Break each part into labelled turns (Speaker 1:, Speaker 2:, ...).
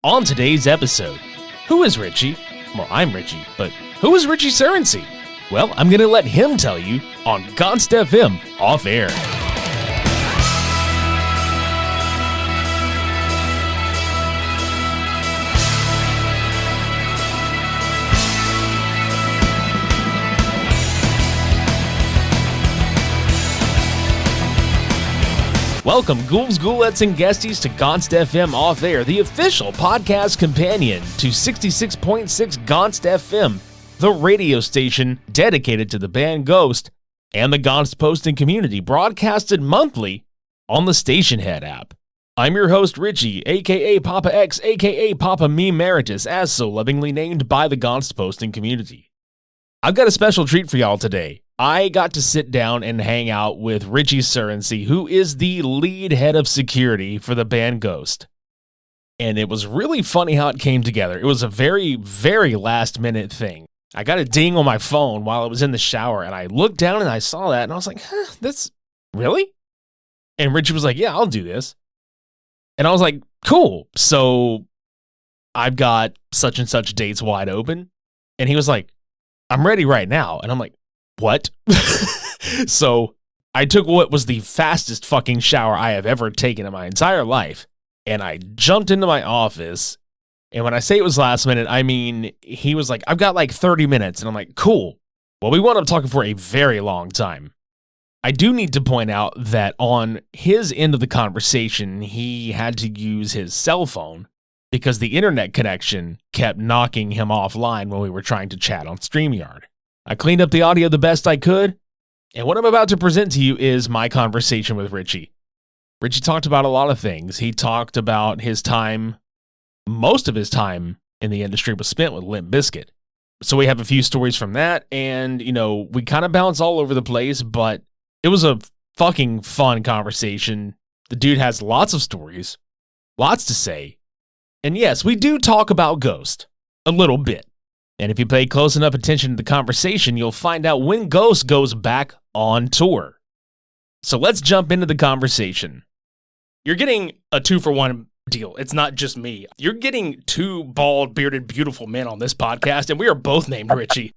Speaker 1: On today's episode, who is Richie? Well, I'm Richie, but who is Richie Surrency? Well, I'm going to let him tell you on gonstFM Off Air. Welcome, ghouls, ghoulettes, and guesties to gonstFM Off Air, the official podcast companion to 66.6 gonstFM, the radio station dedicated to the band Ghost and the Gonst posting community, broadcasted monthly on the Stationhead app. I'm your host, Richie, a.k.a. Papa X, a.k.a. Papa Me Emeritus, as so lovingly named by the Gonst posting community. I've got a special treat for y'all today. I got to sit down and hang out with Richie Surrency, who is the lead head of security for the band Ghost. And it was really funny how it came together. It was a very, very last minute thing. I got a ding on my phone while I was in the shower, and I looked down and I saw that, and I was like, that's really? And Richie was like, yeah, I'll do this. And I was like, cool. So I've got such and such dates wide open. And he was like, I'm ready right now. And I'm like, what? So I took what was the fastest fucking shower I have ever taken in my entire life, and I jumped into my office. And when I say it was last minute, I mean, he was like, I've got like 30 minutes. And I'm like, cool. Well, we wound up talking for a very long time. I do need to point out that on his end of the conversation, he had to use his cell phone because the internet connection kept knocking him offline when we were trying to chat on StreamYard. I cleaned up the audio the best I could, and what I'm about to present to you is my conversation with Richie. Richie talked about a lot of things. He talked about his time, most of his time in the industry was spent with Limp Bizkit. So we have a few stories from that, and, you know, we kind of bounce all over the place, but it was a fucking fun conversation. The dude has lots of stories, lots to say, and yes, we do talk about Ghost a little bit. And if you pay close enough attention to the conversation, you'll find out when Ghost goes back on tour. So let's jump into the conversation. You're getting a 2-for-1 deal. It's not just me. You're getting two bald, bearded, beautiful men on this podcast, and we are both named Richie.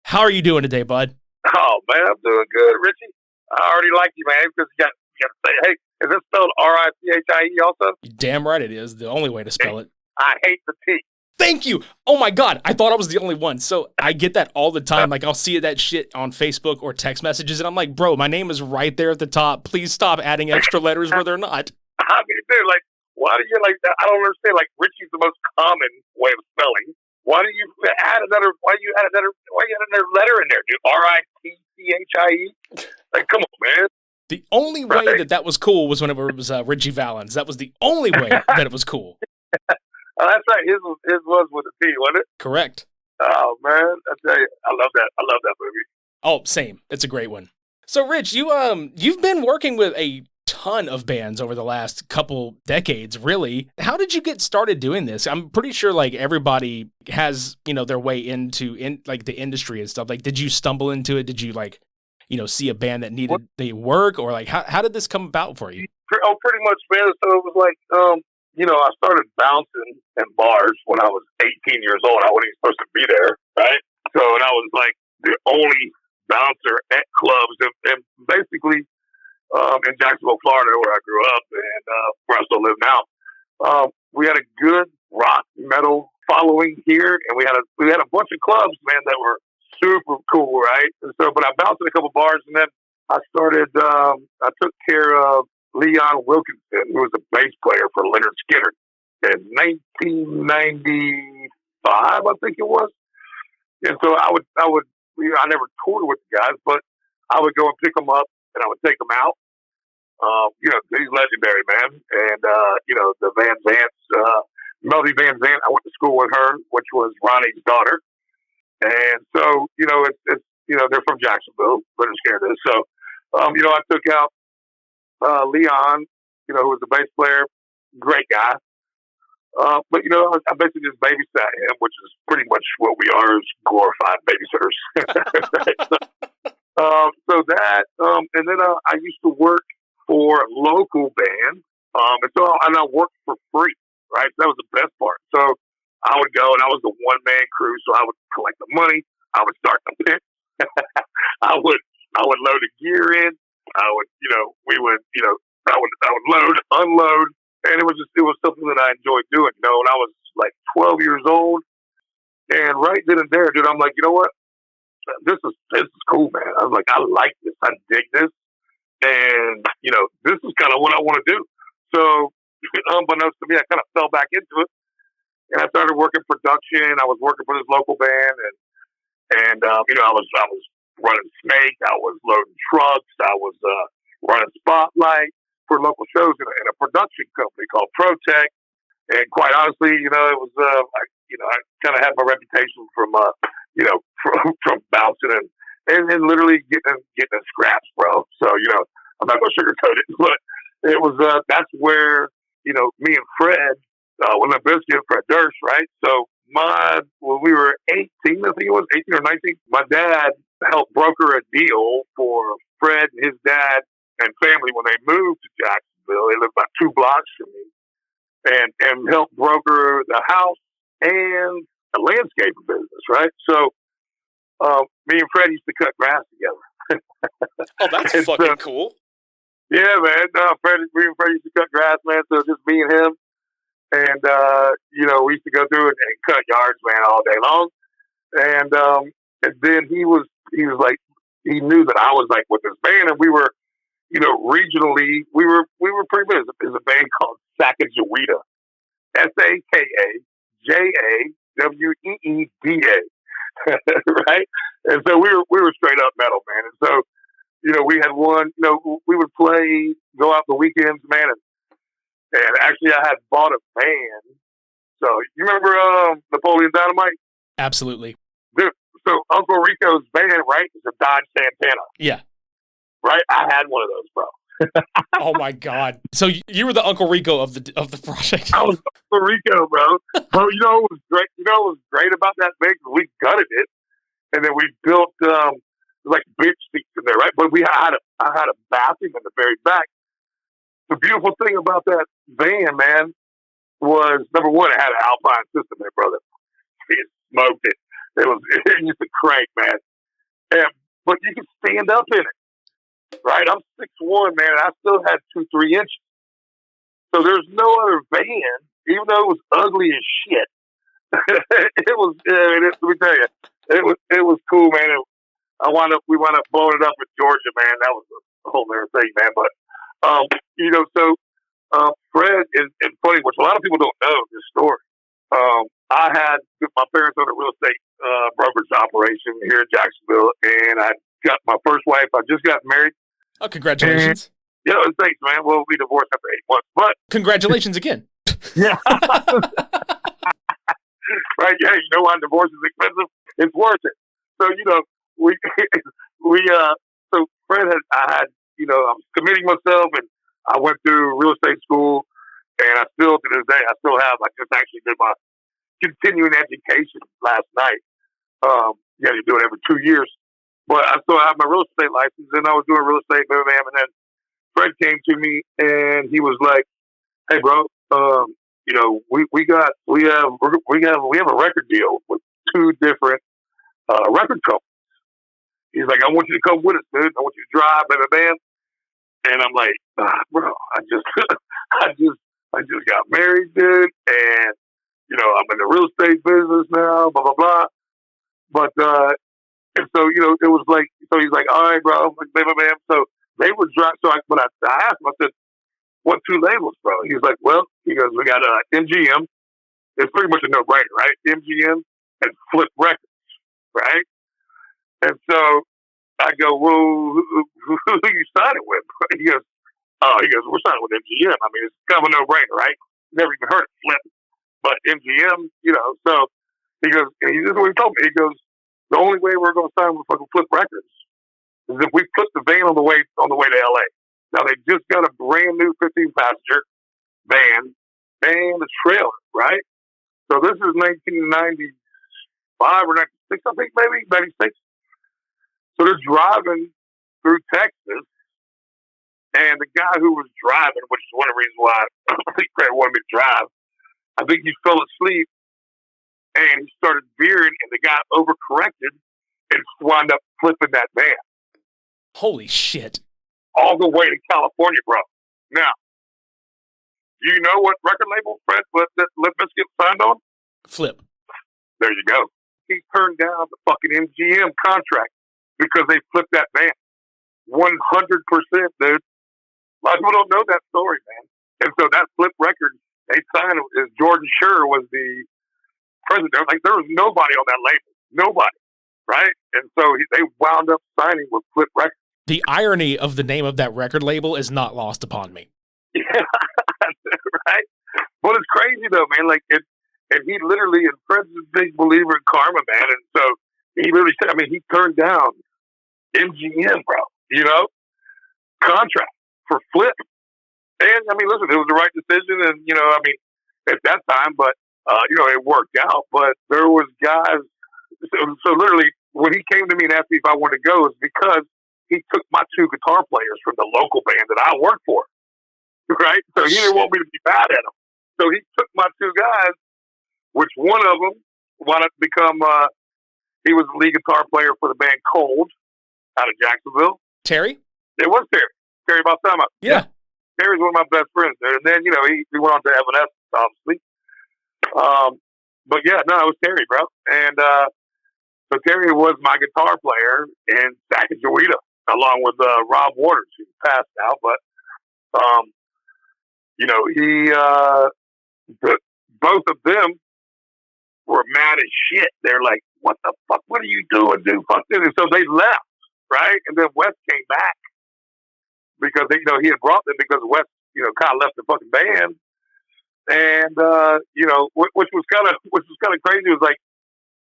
Speaker 1: How are you doing today, bud?
Speaker 2: Oh, man, I'm doing good, Richie. I already like you, man, because you got to say, hey, is this spelled R-I-C-H-I-E also?
Speaker 1: Damn right it is. The only way to spell it.
Speaker 2: I hate the T.
Speaker 1: Thank you. Oh my God. I thought I was the only one. So I get that all the time. Like I'll see that shit on Facebook or text messages and I'm like, bro, my name is right there at the top. Please stop adding extra letters where they're not.
Speaker 2: I mean, dude, like, why do you like that? I don't understand. Like, Richie's the most common way of spelling. Why do you add another letter in there, dude? R-I-T-C-H-I-E? Like, come on, man.
Speaker 1: The only way that was cool was when it was Richie Valens. That was the only way that it was cool.
Speaker 2: Oh, that's right. His was with a P, wasn't it?
Speaker 1: Correct.
Speaker 2: Oh, man. I tell you, I love that. I love that movie.
Speaker 1: Oh, same. It's a great one. So, Rich, you've been working with a ton of bands over the last couple decades, really. How did you get started doing this? I'm pretty sure, like, everybody has, you know, their way into like the industry and stuff. Like, did you stumble into it? Did you, like, you know, see a band that needed the work? Or, like, how did this come about for you?
Speaker 2: Oh, pretty much, man. So it was like, you know, I started bouncing in bars when I was 18 years old. I wasn't even supposed to be there, right? So, and I was like the only bouncer at clubs, and basically in Jacksonville, Florida, where I grew up and where I still live now. We had a good rock metal following here, and we had a bunch of clubs, man, that were super cool, right? And so, but I bounced in a couple bars, and then I started. I took care of Leon Wilkinson, who was a bass player for Leonard Skinner in 1995, I think it was. And so I never toured with the guys, but I would go and pick them up and I would take them out. You know, he's legendary, man. And, you know, the Van Zant's, Melody Van Zant, I went to school with her, which was Ronnie's daughter. And so, you know, it's you know, they're from Jacksonville, Leonard Skinner is. So, you know, I took out Leon, you know, who was the bass player, great guy. But, you know, I basically just babysat him, which is pretty much what we are as glorified babysitters. So that, and then I used to work for local bands. And I worked for free, right? That was the best part. So go, and I was the one-man crew, so I would collect the money. I would start the pit. I would load the gear in. I would, I would load, unload, and it was something that I enjoyed doing. And I was like 12 years old, and right then and there, dude, I'm like, you know what? This is cool, man. I was like, I like this. I dig this, and this is kind of what I want to do. So, unbeknownst to me, I kind of fell back into it, and I started working production. I was working for this local band, and I was running Snake. I was loading trucks. I was running Spotlight for local shows in a production company called ProTech. And quite honestly, it was I kind of had my reputation from from bouncing and literally getting in scraps, bro. So I'm not gonna sugarcoat it, but it was that's where me and Fred, Limp Bizkit, Fred Durst, right? So when we were 18, I think it was 18 or 19, my dad helped broker a deal for Fred and his dad and family when they moved to Jacksonville. They lived about 2 blocks from me, and helped broker the house and the landscaping business, right? So me and Fred used to cut grass together.
Speaker 1: Oh, that's fucking cool.
Speaker 2: Yeah, man. Me and Fred used to cut grass, man. So just me and him. And, we used to go through and cut yards, man, all day long. And then he was like, he knew that I was like with this band, and we were, regionally, we were pretty big. There's a band called Sacagawea, Sakajaweeda, right? And so we were straight up metal, man. And so, we had one, we would play, go out the weekends, man, and actually I had bought a van. So you remember Napoleon Dynamite?
Speaker 1: Absolutely.
Speaker 2: Dude, so Uncle Rico's van, right, is a Dodge Santana.
Speaker 1: Yeah.
Speaker 2: Right? I had one of those, bro.
Speaker 1: Oh my God! So you were the Uncle Rico of the project.
Speaker 2: I was Uncle Rico, bro. Bro, what was great? What was great about that thing? We gutted it, and then we built like bench seats in there, right? But I had a bathroom in the very back. The beautiful thing about that van, man, was number one, it had an Alpine system there, brother. It smoked it. It used to crank, man. But you could stand up in it, right? I'm 6'1", man, and I still had 2-3 inches. So there's no other van, even though it was ugly as shit. Let me tell you, it was cool, man. We wound up blowing it up in Georgia, man. That was a whole other thing, man. But Fred is funny, which a lot of people don't know this story. I had my parents owned a real estate brokerage operation here in Jacksonville, and I got my first wife. I just got married.
Speaker 1: Oh, congratulations!
Speaker 2: Thanks, man. Well, we divorced after 8 months, but
Speaker 1: congratulations again.
Speaker 2: Yeah. Right? Yeah. Why divorce is expensive? It's worth it. So so Fred I was committing myself, and I went through real estate school, and I still to this day I just actually did my continuing education last night. You do it every 2 years, but I still have my real estate license, and I was doing real estate, and then Fred came to me and he was like, "Hey, bro, we have a record deal with 2 different record companies." He's like, "I want you to come with us, dude. I want you to drive, bam." And I'm like, "Bro, I just got married, dude, and I'm in the real estate business now, blah blah blah." But and so it was like, so he's like, "All right, bro, bam." So they would drive. So I asked him, I said, "What 2 labels, bro?" He's like, "Well," he goes, "we got MGM. It's pretty much a no-brainer, right? MGM and Flip Records, right?" And so I go, "Well, who you signing with?" He goes, "We're signing with MGM. I mean, it's kind of a no-brainer, right? Never even heard of Flip, but MGM, So he goes, and this is what he told me. He goes, "The only way we're going to sign with fucking Flip Records is if we put the van on the way to LA." Now they just got a brand new 15-passenger van and a trailer, right? So this is 1995 or 96, I think, maybe 96. So they're driving through Texas, and the guy who was driving, which is one of the reasons why I think Fred wanted me to drive, I think he fell asleep and he started veering, and the guy overcorrected and wound up flipping that van.
Speaker 1: Holy shit.
Speaker 2: All the way to California, bro. Now, do you know what record label Limp Bizkit signed on?
Speaker 1: Flip.
Speaker 2: There you go. He turned down the fucking MGM contract because they flipped that van. 100%, dude. A lot of people don't know that story, man. And so that flip record, they signed it. Jordan Schur was the president. Like, there was nobody on that label. Nobody. Right? And so they wound up signing with Flip Records.
Speaker 1: The irony of the name of that record label is not lost upon me.
Speaker 2: Yeah, right? But it's crazy, though, man. Like, and he literally, and Fred's a big believer in karma, man. And so he literally said, I mean, he turned down MGM, bro, you know, contract for Flip. And, I mean, listen, it was the right decision. And, you know, I mean, at that time, but, you know, it worked out. But there was guys, so literally, when he came to me and asked me if I wanted to go, it's because he took my two guitar players from the local band that I worked for. Right? So he didn't want me to be bad at them. So he took my two guys, which one of them wound up to become, he was the lead guitar player for the band Cold out of Jacksonville.
Speaker 1: Terry?
Speaker 2: It was Terry. Terry Balsamo.
Speaker 1: Yeah.
Speaker 2: Terry's one of my best friends there. And then, you know, he went on to Evanescence, obviously. But yeah, no, it was Terry, bro. And so Terry was my guitar player in Sacagawea, along with Rob Waters, who's passed now. But, you know, both of them were mad as shit. They're like, what the fuck? What are you doing, dude? Fuck this. And so they left, right? And then Wes came back because, you know, he had brought them because Wes, you know, kind of left the fucking band. And, you know, which was kind of crazy. It was like,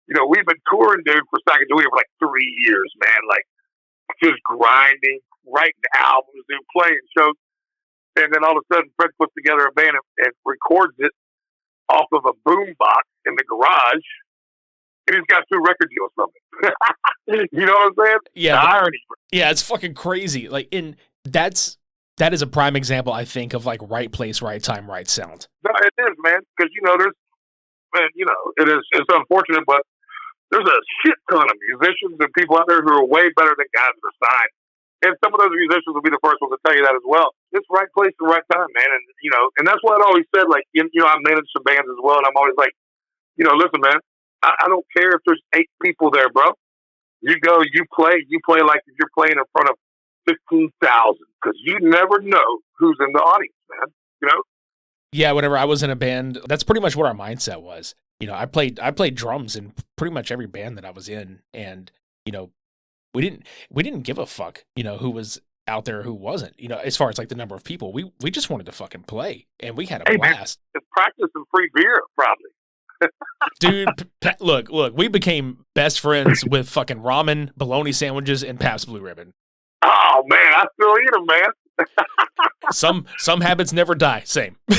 Speaker 2: you know, we've been touring, dude, for Sacagawea for like 3 years, man. Like, just grinding, writing albums, dude, playing shows. And then all of a sudden, Fred puts together a band and records it off of a boom box in the garage. And he's got 2 record deals from it. You know what I'm saying?
Speaker 1: Yeah.
Speaker 2: The irony.
Speaker 1: Yeah, it's fucking crazy. Like, that is a prime example, I think, of like right place, right time, right sound.
Speaker 2: No, it is, man. Because, you know, it's unfortunate, but there's a shit ton of musicians and people out there who are way better than guys that are signed. And some of those musicians will be the first ones to tell you that as well. It's right place and right time, man. And, you know, and that's what I always said. Like, you know, I manage some bands as well. And I'm always like, you know, listen, man, I don't care if there's 8 people there, bro. You go, you play like you're playing in front of 15,000, because you never know who's in the audience, man. You know?
Speaker 1: Yeah, whenever I was in a band, that's pretty much what our mindset was. You know, I played drums in pretty much every band that I was in, and, you know, we didn't give a fuck, you know, who was out there, who wasn't, you know, as far as like the number of people. We just wanted to fucking play, and we had a blast. Man,
Speaker 2: it's practice and free beer, probably.
Speaker 1: Dude, look, we became best friends with fucking ramen, bologna sandwiches, and Pabst Blue Ribbon.
Speaker 2: Oh man, I still eat them, man.
Speaker 1: Some habits never die. Same.
Speaker 2: So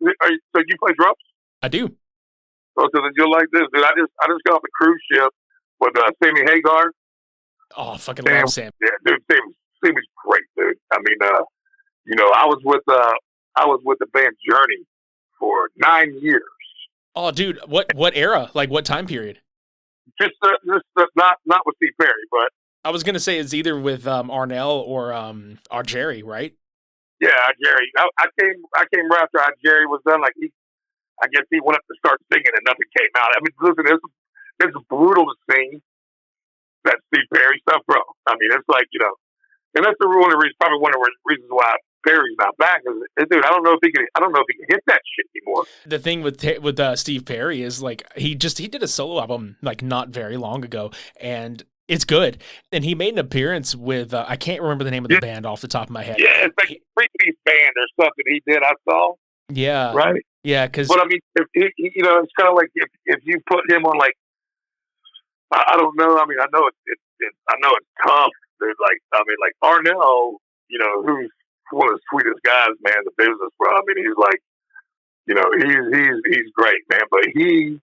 Speaker 2: you play drums?
Speaker 1: I do.
Speaker 2: Oh, so then you'll like this, dude. I just got off the cruise ship with Ceny Hagar.
Speaker 1: Oh, fucking love Sam.
Speaker 2: Yeah, dude, Samy's great, dude. I mean, you know, I was with the band Journey for 9 years.
Speaker 1: Oh, dude, what era? Like what time period?
Speaker 2: Just not with Steve Perry, but
Speaker 1: I was gonna say it's either with Arnell or Jerry, right?
Speaker 2: Yeah, Jerry. I came right after Jerry was done. Like I guess he went up to start singing and nothing came out. I mean, listen, it's brutal to sing that Steve Perry stuff, bro. I mean, it's like, you know, and that's probably one of the reasons why Perry's not back. Is, dude, I don't know if he can hit that shit anymore.
Speaker 1: The thing with Steve Perry is like he did a solo album like not very long ago, and it's good. And he made an appearance with I can't remember the name of the band off the top of my head.
Speaker 2: Yeah, it's like a 3-piece band or something he did. I saw.
Speaker 1: Yeah.
Speaker 2: Right.
Speaker 1: Yeah, because
Speaker 2: but I mean, if you know, it's kind of like if you put him on like I don't know. I mean, I know it's tough. There's like Arnell, you know, who's one of the sweetest guys, man, in the business, bro. I mean, he's like, you know, he's great, man. But he,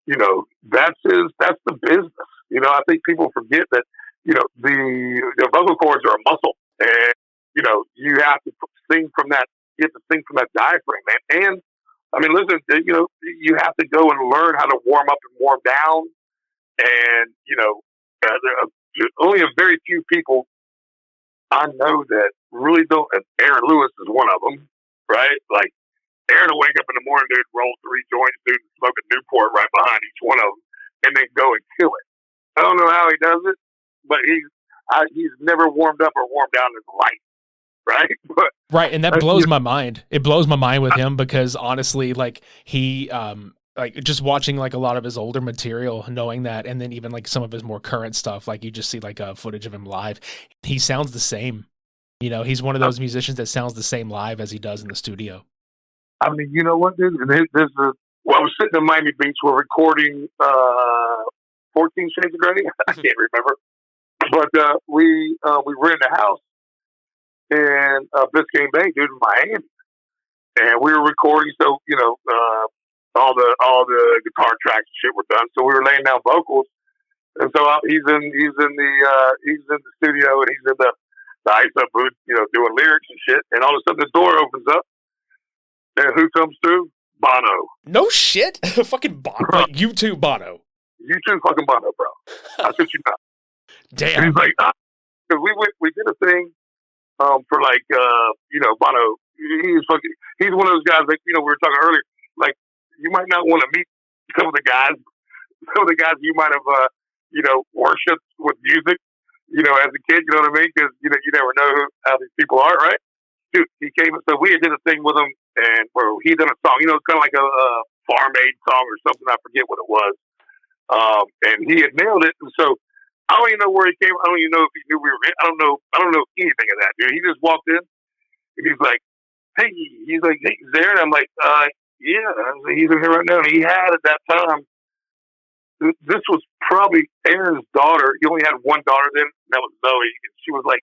Speaker 2: you know, that's the business. You know, I think people forget that, you know, the vocal cords are a muscle, and you know, you have to sing from that. You have to sing from that diaphragm, man. And I mean, listen, you have to go and learn how to warm up and warm down. And, there are only a very few people I know that really don't. And Aaron Lewis is one of them, right? Like, Aaron will wake up in the morning, dude, roll 3 joints, dude, and smoke a Newport right behind each one of them, and then go and kill it. I don't know how he does it, but he's never warmed up or warmed down in his life, right? But
Speaker 1: right, and that blows my mind. It blows my mind with him because honestly, like he, like just watching like a lot of his older material, knowing that, and then even like some of his more current stuff, like you just see like footage of him live, he sounds the same. He's one of those musicians that sounds the same live as he does in the studio.
Speaker 2: I mean, you know what, dude? This is, I was sitting in Miami Beach. We're recording 14 Shades of Grey. I can't remember. But we were in the house in Biscayne Bay, dude, in Miami. And we were recording, so, all the guitar tracks and shit were done. So we were laying down vocals. And so he's in the studio, and he's in the ISO booth, doing lyrics and shit. And all of a sudden the door opens up. And who comes through? Bono.
Speaker 1: No shit. Fucking Bono. Like, you too, Bono.
Speaker 2: You too, fucking Bono, bro. I said you know.
Speaker 1: Damn.
Speaker 2: And he's like, because we did a thing for like, Bono. He's one of those guys that, we were talking earlier. Like, you might not want to meet some of the guys you might have, worshipped with music, as a kid, you know what I mean? Because, you never know how these people are, right? Dude, he came and so we did a thing with him, and where he done a song, it's kind of like a Farm Aid song or something. I forget what it was. And he had nailed it. And so I don't even know where he came. I don't even know if he knew we were in. I don't know anything of that, dude. He just walked in and he's like, hey, he's there. And I'm like, yeah, he's in here right now. And he had at that time, this was probably Aaron's daughter. He only had one daughter then, and that was Zoe. And she was like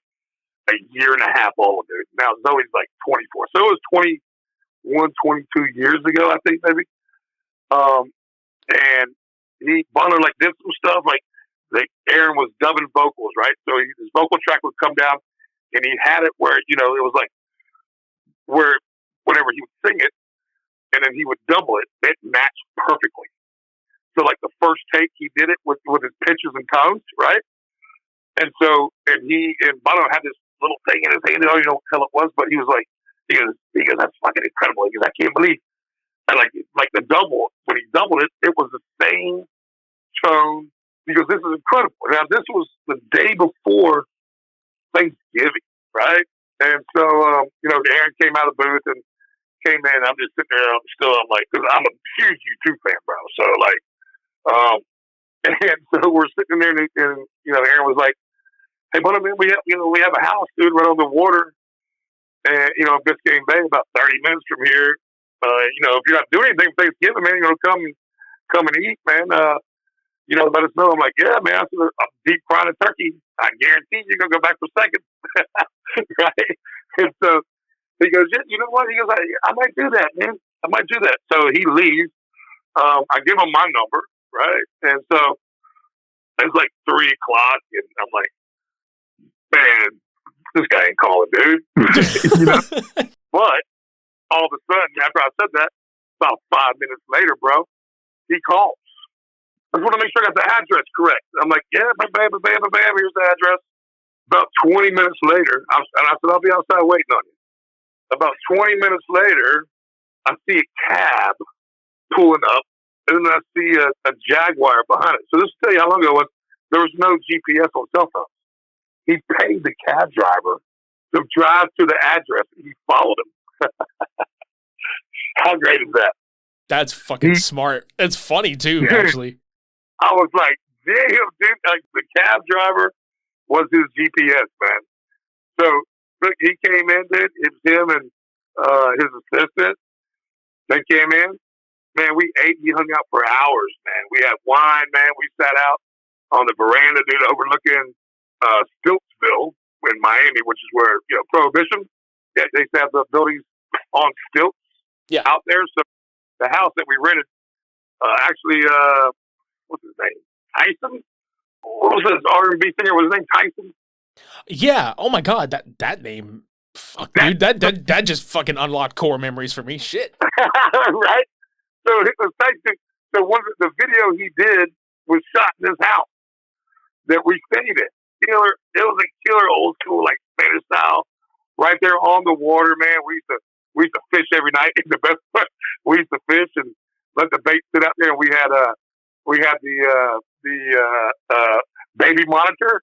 Speaker 2: a year and a half old, dude. Now Zoe's like 24. So it was 21, 22 years ago, I think, maybe. And Bono like did some stuff like Aaron was dubbing vocals, right? So his vocal track would come down, and he had it where, it was like where whenever he would sing it, and then he would double it, it matched perfectly. So like the first take, he did it with his pitches and tones, right? And so, and Bono had this little thing in his hand. I don't even know what the hell it was, but he was like, he goes, that's fucking incredible. He goes, I can't believe. And like the double, when he doubled it, it was the same tone. Because this is incredible. Now, this was the day before Thanksgiving, right? And so, Aaron came out of the booth and came in. I'm just sitting there. I'm like, because I'm a huge U2 fan, bro. So, like, and so we're sitting there, and Aaron was like, hey, Bono, man, we have a house, dude, right on the water, and in Biscayne Bay, about 30 minutes from here. If you're not doing anything for Thanksgiving, man, come and eat, man. Let us know. I'm like, yeah, man, I'm deep frying a turkey. I guarantee you're going to go back for seconds. Right? And so he goes, yeah, you know what? He goes, I might do that, man. I might do that. So he leaves. I give him my number, right? And so it's like 3 o'clock, and I'm like, man, this guy ain't calling, dude. But all of a sudden, after I said that, about 5 minutes later, bro, he calls. I just want to make sure I got the address correct. I'm like, yeah, bam, here's the address. About 20 minutes later, I said, I'll be outside waiting on you. About 20 minutes later, I see a cab pulling up, and then I see a Jaguar behind it. So this will tell you how long ago it was. There was no GPS on cell phones. He paid the cab driver to drive to the address, and he followed him. How great is that?
Speaker 1: That's fucking smart. It's funny, too, actually.
Speaker 2: I was like, damn, dude. Like, the cab driver was his GPS, man. So, look, he came in, dude. It was him and his assistant. They came in. Man, we ate. We hung out for hours, man. We had wine, man. We sat out on the veranda, dude, overlooking Stiltsville in Miami, which is where, Prohibition. Yeah, they used to have the buildings on stilts out there. So the house that we rented, what's his name? Tyson? What was his R&B singer? Was his name Tyson?
Speaker 1: Yeah. Oh my God, that name Fuck, dude, that just fucking unlocked core memories for me. Shit.
Speaker 2: Right? So it was nice. So one of the video he did was shot in his house that we stayed in. Killer, it was a killer old school, like Spanish style, right there on the water, man. We used to fish every night. The best part, we used to fish and let the bait sit out there. And we had the baby monitor.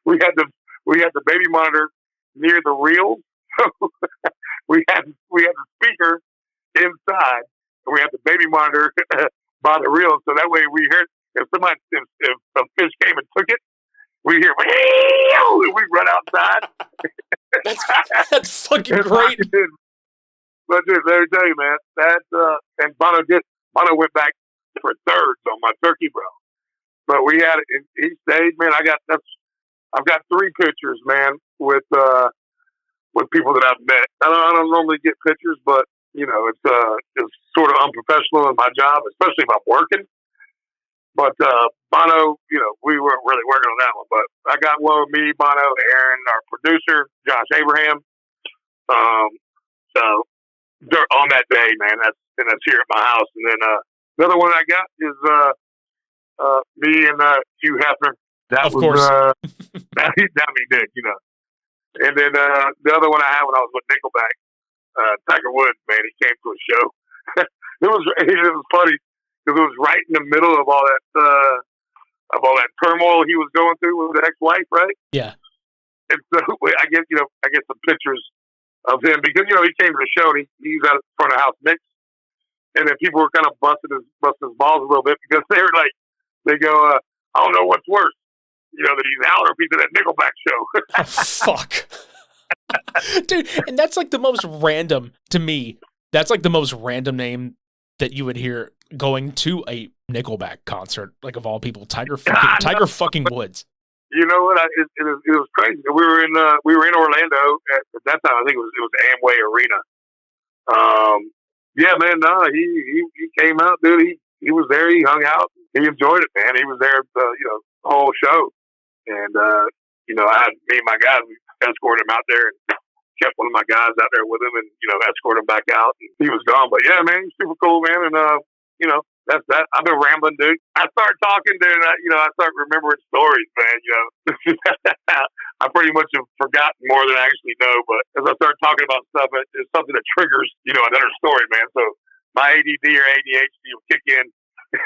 Speaker 2: we had the baby monitor near the reel. So we had the speaker inside, and we had the baby monitor by the reel. So that way we heard if a fish came and took it, we hear and we run outside.
Speaker 1: That's fucking great.
Speaker 2: But dude, let me tell you, man, that and Bono went back for thirds on my turkey, bro. But we had it. He stayed, man. I've got 3 pictures, man, with people that I've met. I don't normally get pictures, but you know, it's sort of unprofessional in my job, especially if I'm working. But Bono, you know, we weren't really working on that one. But I got one with me, Bono, Aaron, our producer, Josh Abraham. So on that day, man, that's here at my house. And then the other one I got is me and Hugh Hefner. That
Speaker 1: of
Speaker 2: was,
Speaker 1: course.
Speaker 2: that me dick, you know. And then the other one I had when I was with Nickelback, Tiger Woods, man, he came to a show. it was funny because it was right in the middle of all that turmoil he was going through with his ex-wife, right?
Speaker 1: Yeah.
Speaker 2: And so I get some pictures of him because you know he came to the show and he's out front of house mix, and then people were kind of busting his balls a little bit because they go, I don't know what's worse, you know, that he's out or if he's at that Nickelback show.
Speaker 1: Oh, fuck. Dude, and that's like the most random to me. That's like the most random name that you would hear going to a Nickelback concert, like of all people, Tiger fucking Woods.
Speaker 2: You know what? It was crazy. We were in Orlando at that time. I think it was Amway Arena. Yeah, man. No, he came out, dude. He was there. He hung out. He enjoyed it, man. He was there, you know, the whole show. And you know, I had me and my guys. We escorted him out there and kept one of my guys out there with him, and you know, escorted him back out. And he was gone, but yeah, man, he's super cool, man. And you know, that's that. I've been rambling, dude. I start talking, dude. And I start remembering stories, man. You know, I pretty much have forgotten more than I actually know. But as I start talking about stuff, it's something that triggers, you know, another story, man. So my ADD or ADHD will kick in.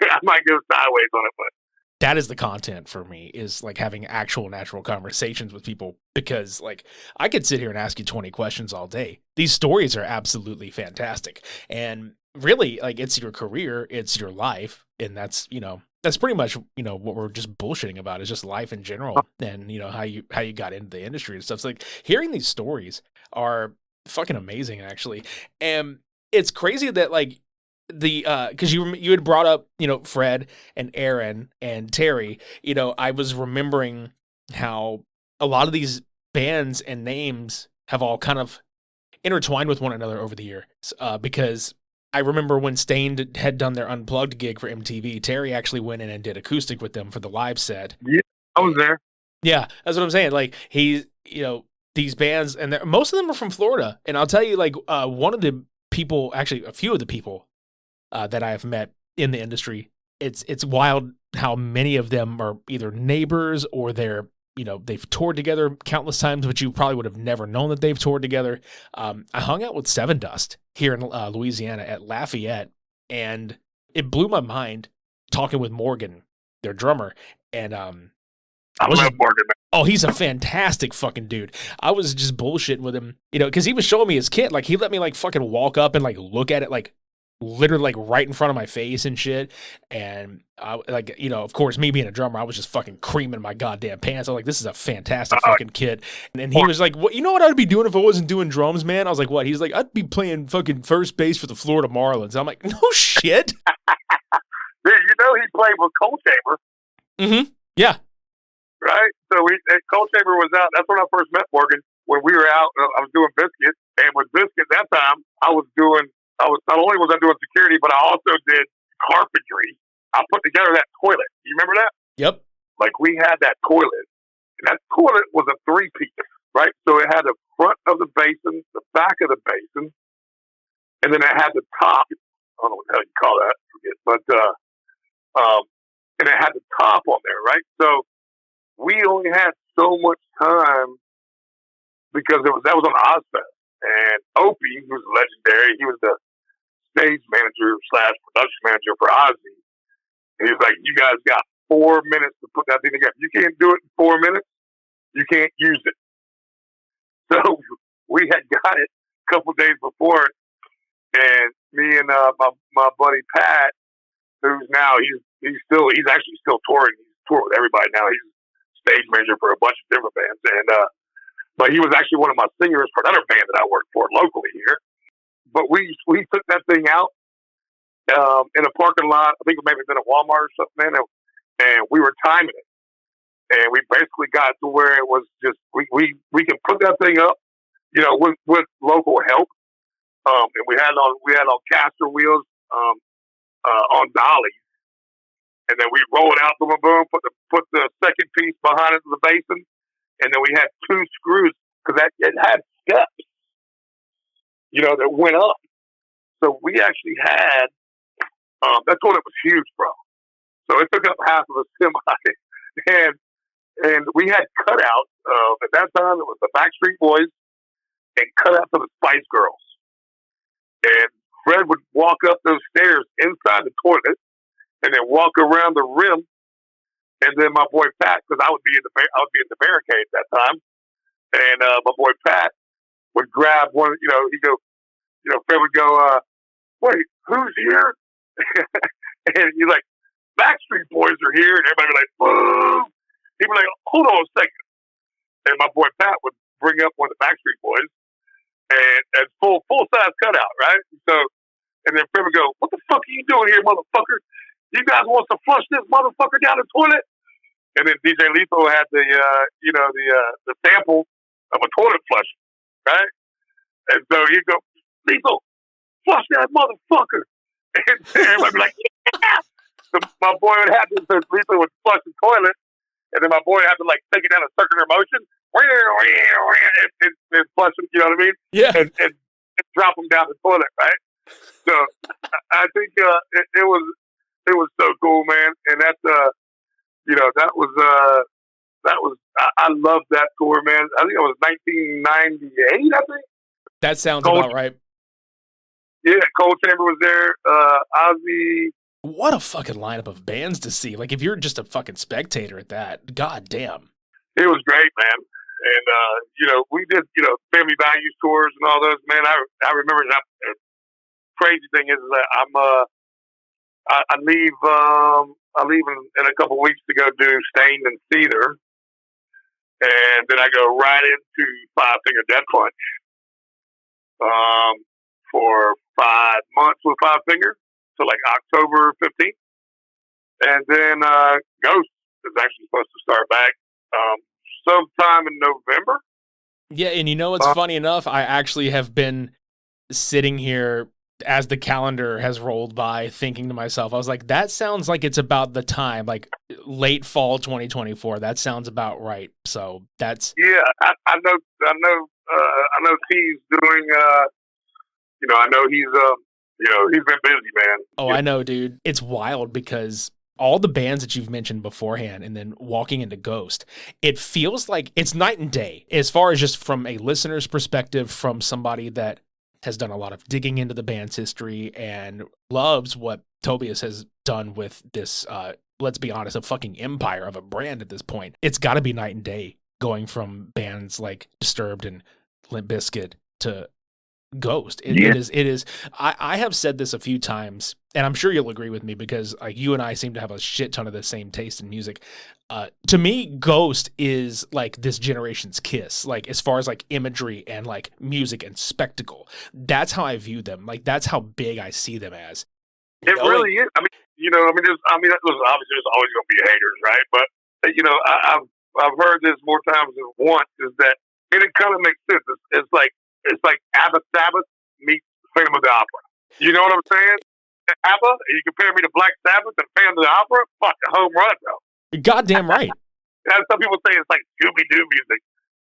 Speaker 2: I might go sideways on it, but
Speaker 1: that is the content for me, is like having actual natural conversations with people, because like I could sit here and ask you 20 questions all day. These stories are absolutely fantastic. And really, like, it's your career, it's your life. And that's, you know, that's pretty much, you know, what we're just bullshitting about is just life in general. And, you know, how you got into the industry and stuff. So like hearing these stories are fucking amazing, actually. And it's crazy that like, because you had brought up, you know, Fred and Aaron and Terry, you know, I was remembering how a lot of these bands and names have all kind of intertwined with one another over the years, because I remember when Stained had done their Unplugged gig for MTV, Terry actually went in and did acoustic with them for the live set.
Speaker 2: Yeah, I was there.
Speaker 1: Yeah, that's what I'm saying. Like, you know, these bands, and most of them are from Florida. And I'll tell you, like, one of the people, actually a few of the people that I have met in the industry, it's wild how many of them are either neighbors or they're, you know, they've toured together countless times, but you probably would have never known that they've toured together. I hung out with Seven Dust here in Louisiana at Lafayette, and it blew my mind talking with Morgan, their drummer. And I love Morgan, man. Oh, he's a fantastic fucking dude. I was just bullshitting with him, you know, because he was showing me his kit. Like, he let me like fucking walk up and like look at it, like literally like right in front of my face and shit. And I, like, you know, of course, me being a drummer, I was just fucking creaming my goddamn pants. I was like, this is a fantastic fucking kit. And he was like, "What? You know what I'd be doing if I wasn't doing drums, man?" I was like, "What?" He's like, "I'd be playing fucking first base for the Florida Marlins." I'm like, "No shit."
Speaker 2: Dude, you know, he played with Cold Chamber.
Speaker 1: Mm-hmm. Yeah.
Speaker 2: Right? So Cold Chamber was out. That's when I first met Morgan. When we were out, I was doing Bizkit. And with Bizkit that time, not only was I doing security, but I also did carpentry. I put together that toilet. You remember that?
Speaker 1: Yep.
Speaker 2: Like, we had that toilet. And that toilet was a 3-piece. right? So it had the front of the basin, the back of the basin, and then it had the top. I don't know what the hell you call that, forget, and it had the top on there, right? So we only had so much time because that was on Ozfest, and Opie, who's legendary, he was the stage manager / production manager for Ozzy. And he was like, "You guys got 4 minutes to put that thing together. If you can't do it in 4 minutes, you can't use it." So we had got it a couple days before it, and me and my buddy Pat, who's now he's actually still touring. He's touring with everybody now. He's stage manager for a bunch of different bands, and but he was actually one of my singers for another band that I worked for locally here. But we took that thing out in a parking lot. I think it may have been a Walmart or something, and we were timing it. And we basically got to where it was just we can put that thing up, with local help. And we had on caster wheels on dollies, and then we roll it out, boom, boom, boom, put the second piece behind it in the basin, and then we had 2 screws because it had steps, that went up. So we actually had that toilet was huge, bro. So it took up half of a semi, and we had cutouts of, at that time, it was the Backstreet Boys and cutouts of the Spice Girls. And Fred would walk up those stairs inside the toilet and then walk around the rim. And then my boy Pat, because I would be in the barricade at that time, and my boy Pat would grab one, Fred would go, "Wait, who's here?" And he's like, "Backstreet Boys are here." And everybody would be like, "Boo!" He'd be like, "Hold on a second." And my boy Pat would bring up one of the Backstreet Boys and full size cutout, right? So, and then Fred would go, "What the fuck are you doing here, motherfucker? You guys want to flush this motherfucker down the toilet?" And then DJ Lethal had the sample of a toilet flush, right? And so he'd go, "Lethal, flush that motherfucker." And everybody would be like, "Yeah." So my boy would have to, so Lethal would flush the toilet, and then my boy would have to take it down a circular motion and flush him, you know what I mean?
Speaker 1: Yeah.
Speaker 2: And drop him down the toilet, right? So I think it was so cool, man. And that's that was I loved that tour, man. I think it was 1998. I think
Speaker 1: that sounds about right.
Speaker 2: Yeah, Cold Chamber was there. Ozzy.
Speaker 1: What a fucking lineup of bands to see. Like, if you're just a fucking spectator at that, god damn.
Speaker 2: It was great, man. And, we did, family values tours and all those, man. I remember that. Crazy thing is that I leave in a couple of weeks to go do Stained and Cedar. And then I go right into Five Finger Death Punch for 5 months with Five Finger. So October 15th. And then Ghost is actually supposed to start back sometime in November.
Speaker 1: Yeah, and it's funny enough, I actually have been sitting here as the calendar has rolled by thinking to myself, I was like, that sounds like it's about the time, late fall 2024. That sounds about right. So that's...
Speaker 2: Yeah, I know T's doing, I know he's been busy, man.
Speaker 1: Oh,
Speaker 2: yeah.
Speaker 1: I know, dude. It's wild because all the bands that you've mentioned beforehand and then walking into Ghost, it feels like it's night and day as far as just from a listener's perspective, from somebody that has done a lot of digging into the band's history and loves what Tobias has done with this, let's be honest, a fucking empire of a brand at this point. It's got to be night and day going from bands like Disturbed and Limp Bizkit to Ghost. It is. I have said this a few times, and I'm sure you'll agree with me because you and I seem to have a shit ton of the same taste in music. To me, Ghost is this generation's Kiss, as far as imagery and music and spectacle. That's how I view them. That's how big I see them as.
Speaker 2: It really is. Listen, obviously there's always going to be haters, right? But I've heard this more times than once. Is that and it kind of makes sense. It's like ABBA Sabbath meets Phantom of the Opera. You know what I'm saying? ABBA, you compare me to Black Sabbath and Phantom of the Opera, fuck, a home run, bro.
Speaker 1: Goddamn right.
Speaker 2: Some people say it's like Scooby-Doo music.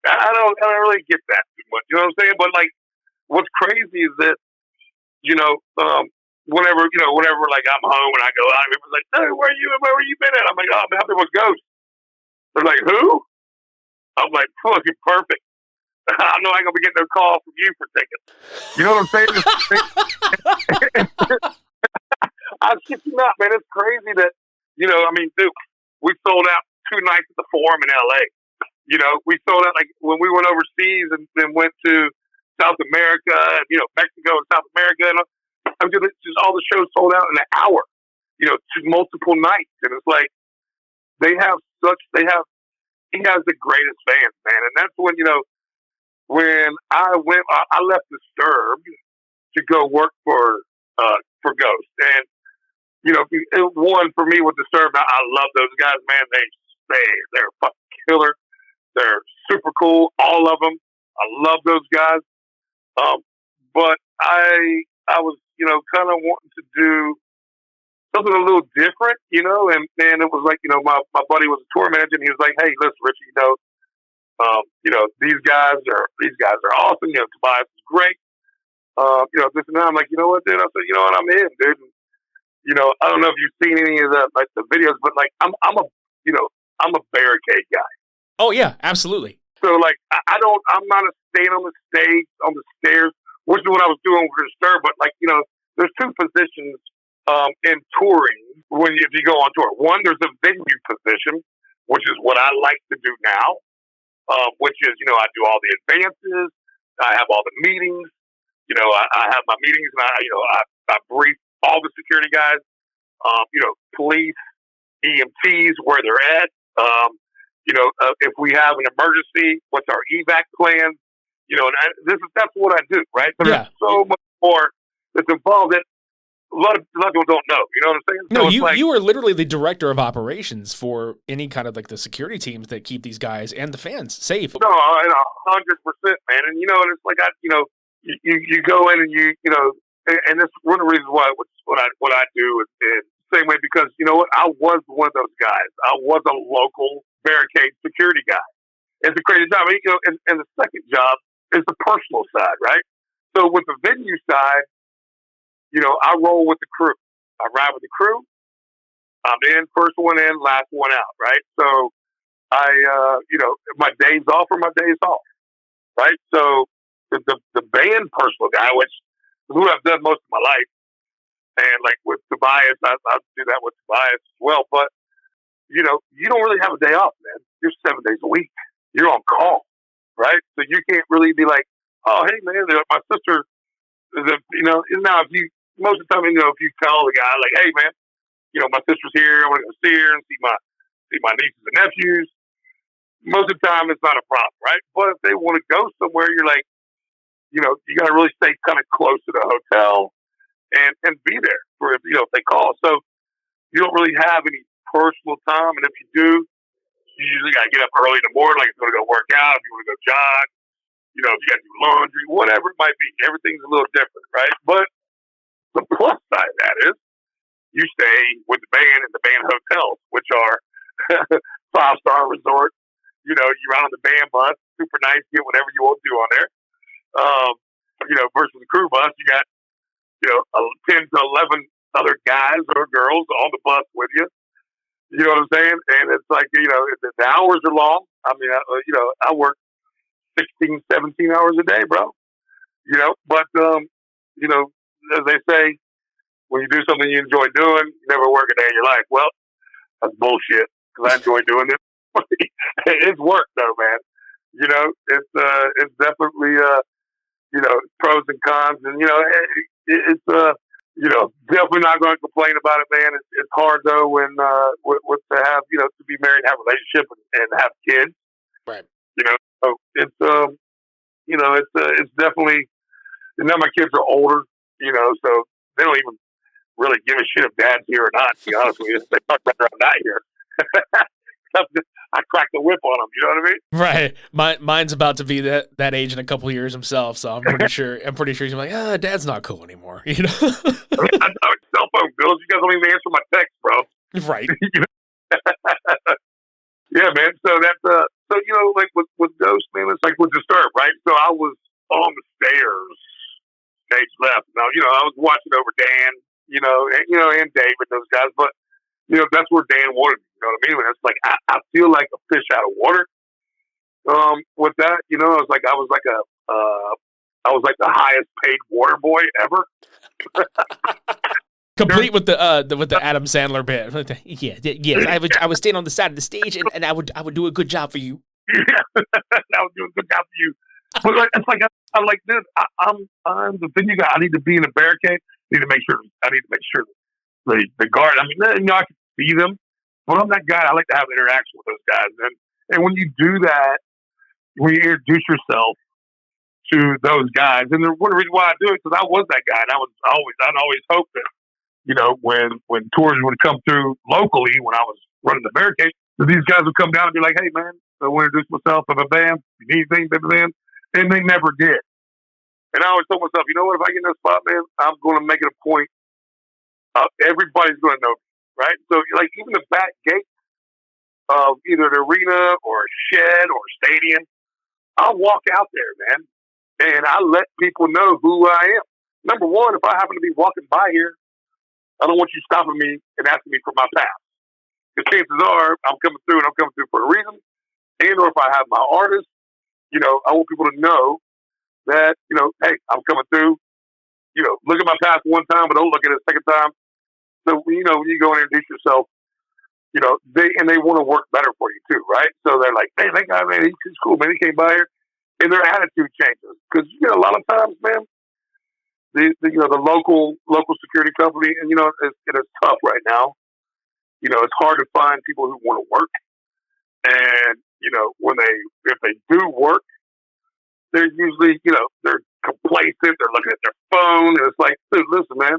Speaker 2: I don't really get that too much. You know what I'm saying? But like, what's crazy is that, whenever like I'm home and I go out, everyone's like, "Hey, where you been at?" I'm like, "Oh, man, I've been with Ghost." They're like, "Who?" I'm like, "Fucking perfect." I know I ain't gonna be getting no call from you for tickets. You know what I'm saying? I shit you not, man. It's crazy that, dude, we sold out 2 nights at the Forum in LA. We sold out, like, when we went overseas and then went to South America and, Mexico and South America. And just all the shows sold out in an hour, to multiple nights. And it's like, he has the greatest fans, man. And that's when, when I left Disturbed to go work for Ghost. And, one, for me with Disturbed, I love those guys, man. They're fucking killer. They're super cool, all of them. I love those guys. But I was, kind of wanting to do something a little different, and it was like, my buddy was a tour manager, and he was like, "Hey, listen, Richie, these guys are awesome. Tobias is great. This and that." I'm like, "You know what, dude?" I said, "You know what? I'm in, dude." And, I don't know if you've seen any of the videos, but like, I'm a barricade guy.
Speaker 1: Oh yeah, absolutely.
Speaker 2: So like, I'm not staying on the stage, on the stairs, which is what I was doing with Disturbed. But like, there's 2 positions in touring if you go on tour. One, there's a venue position, which is what I like to do now, which is, I do all the advances, I have all the meetings, I have my meetings, and I brief all the security guys, police, EMTs, where they're at, if we have an emergency, what's our evac plan, and that's what I do, right? So there's so much more that's involved that a lot of people don't know. You know what I'm saying?
Speaker 1: No,
Speaker 2: so
Speaker 1: you are literally the director of operations for any kind of like the security teams that keep these guys and the fans safe.
Speaker 2: No, 100%, man. And and it's like you go in and and that's one of the reasons why what I do is the same way, because I was one of those guys. I was a local barricade security guy. It's a crazy job. And the second job is the personal side, right? So with the venue side, I roll with the crew. I ride with the crew. I'm in, first one in, last one out, right? So my days off are my days off, right? So the band personal guy, which is who I've done most of my life, and like with Tobias, I do that with Tobias as well. But you don't really have a day off, man. You're 7 days a week. You're on call, right? So you can't really be like, "Oh, hey, man, my sister." Now if you most of the time, if you tell the guy like, "Hey, man, my sister's here. I want to go see her and see my nieces and nephews." Most of the time, it's not a problem, right? But if they want to go somewhere, you're like, you got to really stay kind of close to the hotel and be there for if they call. So you don't really have any personal time, and if you do, you usually got to get up early in the morning, like if you want to go work out, if you want to go jog, if you got to do laundry, whatever it might be. Everything's a little different, right? But the plus side of that is you stay with the band in the band hotels, which are 5-star resorts. You ride on the band bus, super nice, get whatever you want to do on there. Versus the crew bus, you got 10 to 11 other guys or girls on the bus with you. You know what I'm saying? And it's like, the hours are long. I mean, I work 16, 17 hours a day, bro. But, as they say, when you do something you enjoy doing, you never work a day in your life. Well, that's bullshit, because I enjoy doing this. It's work, though, man. It's definitely, pros and cons. And, it's definitely not going to complain about it, man. It's hard, though, when to have, to be married, have a relationship, and have kids.
Speaker 1: Right.
Speaker 2: So it's definitely, and now my kids are older, so they don't even really give a shit if dad's here or not, to be honest with you. They talk about I'm not here. I crack the whip on them, you know what I mean?
Speaker 1: Right. Mine's about to be that age in a couple of years himself, so I'm pretty sure he's like, dad's not cool anymore,
Speaker 2: I mean, cell phone bills, you guys don't even answer my text, bro.
Speaker 1: Right.
Speaker 2: Yeah, man. So that's like with Ghost, man, I was watching over Dan, and David, those guys, but that's where Dan wanted me. You know what I mean? And it's like I feel like a fish out of water. With that, I was like the highest paid water boy ever.
Speaker 1: Complete with the Adam Sandler bit. Yes, I would stand on the side of the stage and I would do a good job for you.
Speaker 2: Yeah, I would do a good job for you. But it's like I'm like, dude, I'm the venue guy. I need to be in a barricade. I need to make sure the guard. I mean, I can see them, but I'm that guy. I like to have interaction with those guys. And when you do that, when you introduce yourself to those guys, and one of the reasons why I do it because I was that guy, and I'd always hoped that when tours would come through locally when I was running the barricade, that these guys would come down and be like, "Hey, man, I want to introduce myself. I'm a band. You need anything, band?" And they never did. And I always told myself, you know what? If I get in that spot, man, I'm going to make it a point. Everybody's going to know me, right? So, like, even the back gate of either the arena or a shed or a stadium, I'll walk out there, man, and I let people know who I am. Number one, if I happen to be walking by here, I don't want you stopping me and asking me for my pass. Because chances are I'm coming through and I'm coming through for a reason. And or if I have my artist, I want people to know that, hey, I'm coming through. Look at my pass one time, but don't look at it a second time. So, when you go and introduce yourself, they want to work better for you too, right? So they're like, hey, that guy, man, he's cool, man. He came by here. And their attitude changes. Because, a lot of times, man, the local security company, and, it's tough right now. It's hard to find people who want to work. And, if they do work, they're usually, they're complacent. They're looking at their phone. And it's like, dude, listen, man,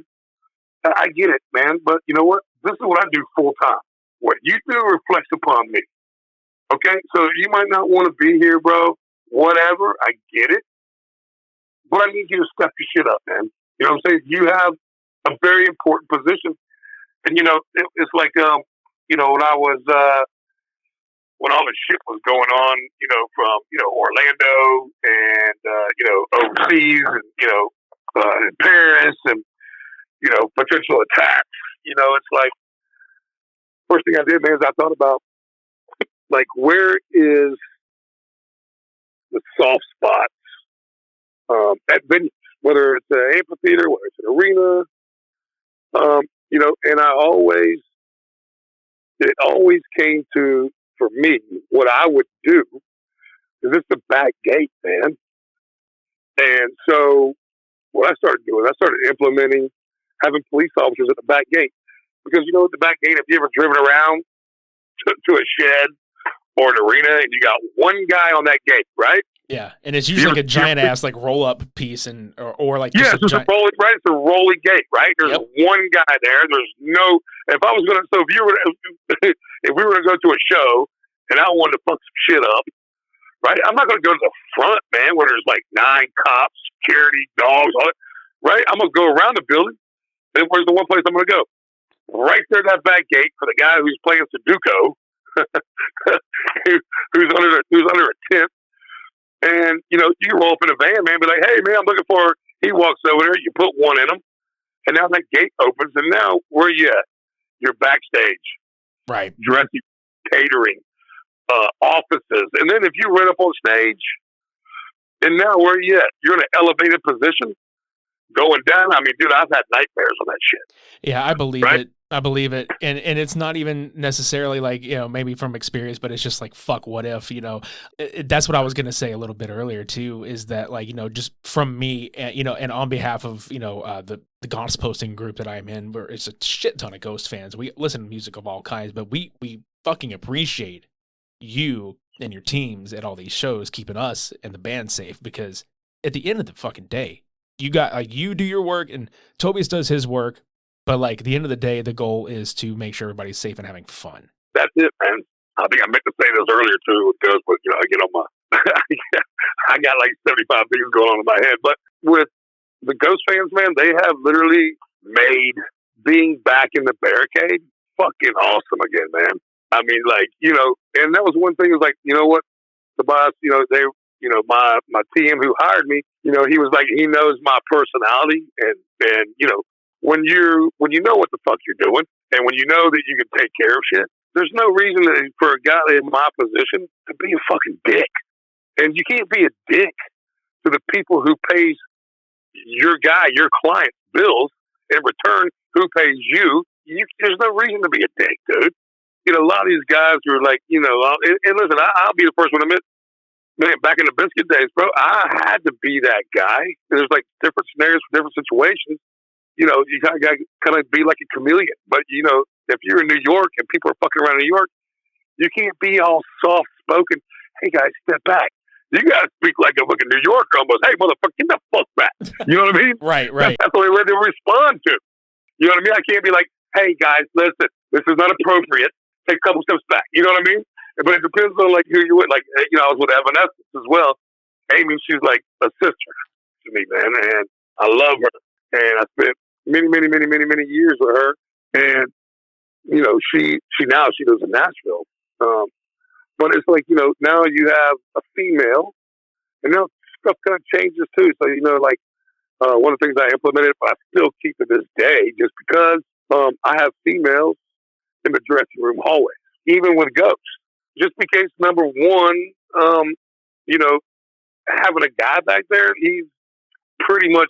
Speaker 2: I get it, man. But you know what? This is what I do full time. What you do reflects upon me. Okay? So you might not want to be here, bro. Whatever. I get it. But I need you to step your shit up, man. You know what I'm saying? You have a very important position. And, it's like, when all the shit was going on, from, Orlando and, overseas and, in Paris and, potential attacks, it's like, first thing I did, man, is I thought about, like, where is the soft spots at venues, whether it's an amphitheater, whether it's an arena, and it always came to, for me, what I would do is it's the back gate, man. And so what I started doing, I started implementing having police officers at the back gate. Because, at the back gate, have you ever driven around to a shed or an arena and you got one guy on that gate, right?
Speaker 1: Yeah, and it's usually like a giant ass like roll up piece or like
Speaker 2: it's just a rolling, right? It's a rolling gate, right? There's one guy there. There's no. If I was gonna, so if we were gonna go to a show and I wanted to fuck some shit up, right? I'm not gonna go to the front, man, where there's like 9 cops, security, dogs, all that, right? I'm gonna go around the building, and where's the one place I'm gonna go? Right there, that back gate for the guy who's playing Sudoku, who's under a tent. And, you roll up in a van, man, be like, hey, man, I'm looking for, he walks over there, you put one in him, and now that gate opens, and now, where are you at? You're backstage.
Speaker 1: Right.
Speaker 2: Dressing, catering, offices. And then if you run up on stage, and now, where are you at? You're in an elevated position, going down. I mean, dude, I've had nightmares on that shit.
Speaker 1: Yeah, I believe it. I believe it. And it's not even necessarily like, maybe from experience, but it's just like, fuck, what if, that's what I was going to say a little bit earlier too, is that like, just from me, and on behalf of, the Ghost posting group that I'm in, where it's a shit ton of Ghost fans. We listen to music of all kinds, but we fucking appreciate you and your teams at all these shows, keeping us and the band safe, because at the end of the fucking day, you got like, you do your work and Tobias does his work. But like at the end of the day, the goal is to make sure everybody's safe and having fun.
Speaker 2: That's it, man. I think I meant to say this earlier too, because I get on my, I got like 75 things going on in my head. But with the Ghost fans, man, they have literally made being back in the barricade fucking awesome again, man. I mean, like, and that was one thing is like, you know what, Tobias, they my TM who hired me, he was like, he knows my personality, and when you know what the fuck you're doing, and when you know that you can take care of shit, there's no reason for a guy in my position to be a fucking dick. And you can't be a dick to the people who pays your client bills in return, who pays you. There's no reason to be a dick, dude. A lot of these guys who are like, and listen, I'll be the first one to admit, man, back in the Bizkit days, bro, I had to be that guy. There's like different scenarios for different situations. You kind of be like a chameleon. But, if you're in New York and people are fucking around New York, you can't be all soft-spoken. Hey, guys, step back. You got to speak like a fucking New Yorker almost. Hey, motherfucker, get the fuck back. You know what I mean?
Speaker 1: Right.
Speaker 2: That's the only way to respond to. You know what I mean? I can't be like, hey, guys, listen, this is not appropriate. Take a couple steps back. You know what I mean? But it depends on, like, who you're with. Like, I was with Evanescence as well. Amy, she's like a sister to me, man. And I love her. And I spent many, many, many, many, many years with her. And, she now she lives in Nashville. But it's like, now you have a female, and now stuff kind of changes too. So, one of the things I implemented, but I still keep to this day, just because I have females in the dressing room hallways, even with ghosts. Just because, number one, having a guy back there, he's pretty much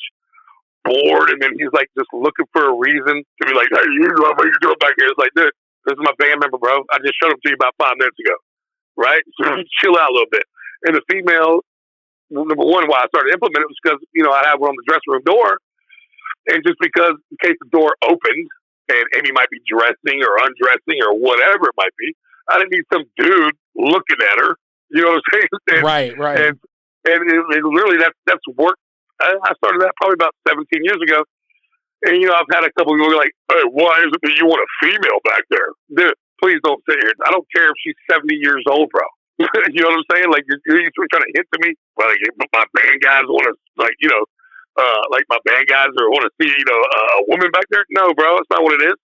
Speaker 2: bored, and then he's like just looking for a reason to be like, hey, what are you doing back here? It's like, dude, this is my band member, bro. I just showed him to you about 5 minutes ago. Right? So chill out a little bit. And the female, number one, why I started implementing it was because, I have one on the dressing room door. And just because in case the door opened and Amy might be dressing or undressing or whatever it might be, I didn't need some dude looking at her. You know what I'm saying? And,
Speaker 1: right.
Speaker 2: And it really, that's worked. I started that probably about 17 years ago. And, I've had a couple of people like, hey, why is it that you want a female back there? Dude, please don't sit here. I don't care if she's 70 years old, bro. You know what I'm saying? Like, you're trying to hint to me. Well, like, my band guys want to, like my band guys want to see, a woman back there. No, bro, that's not what it is.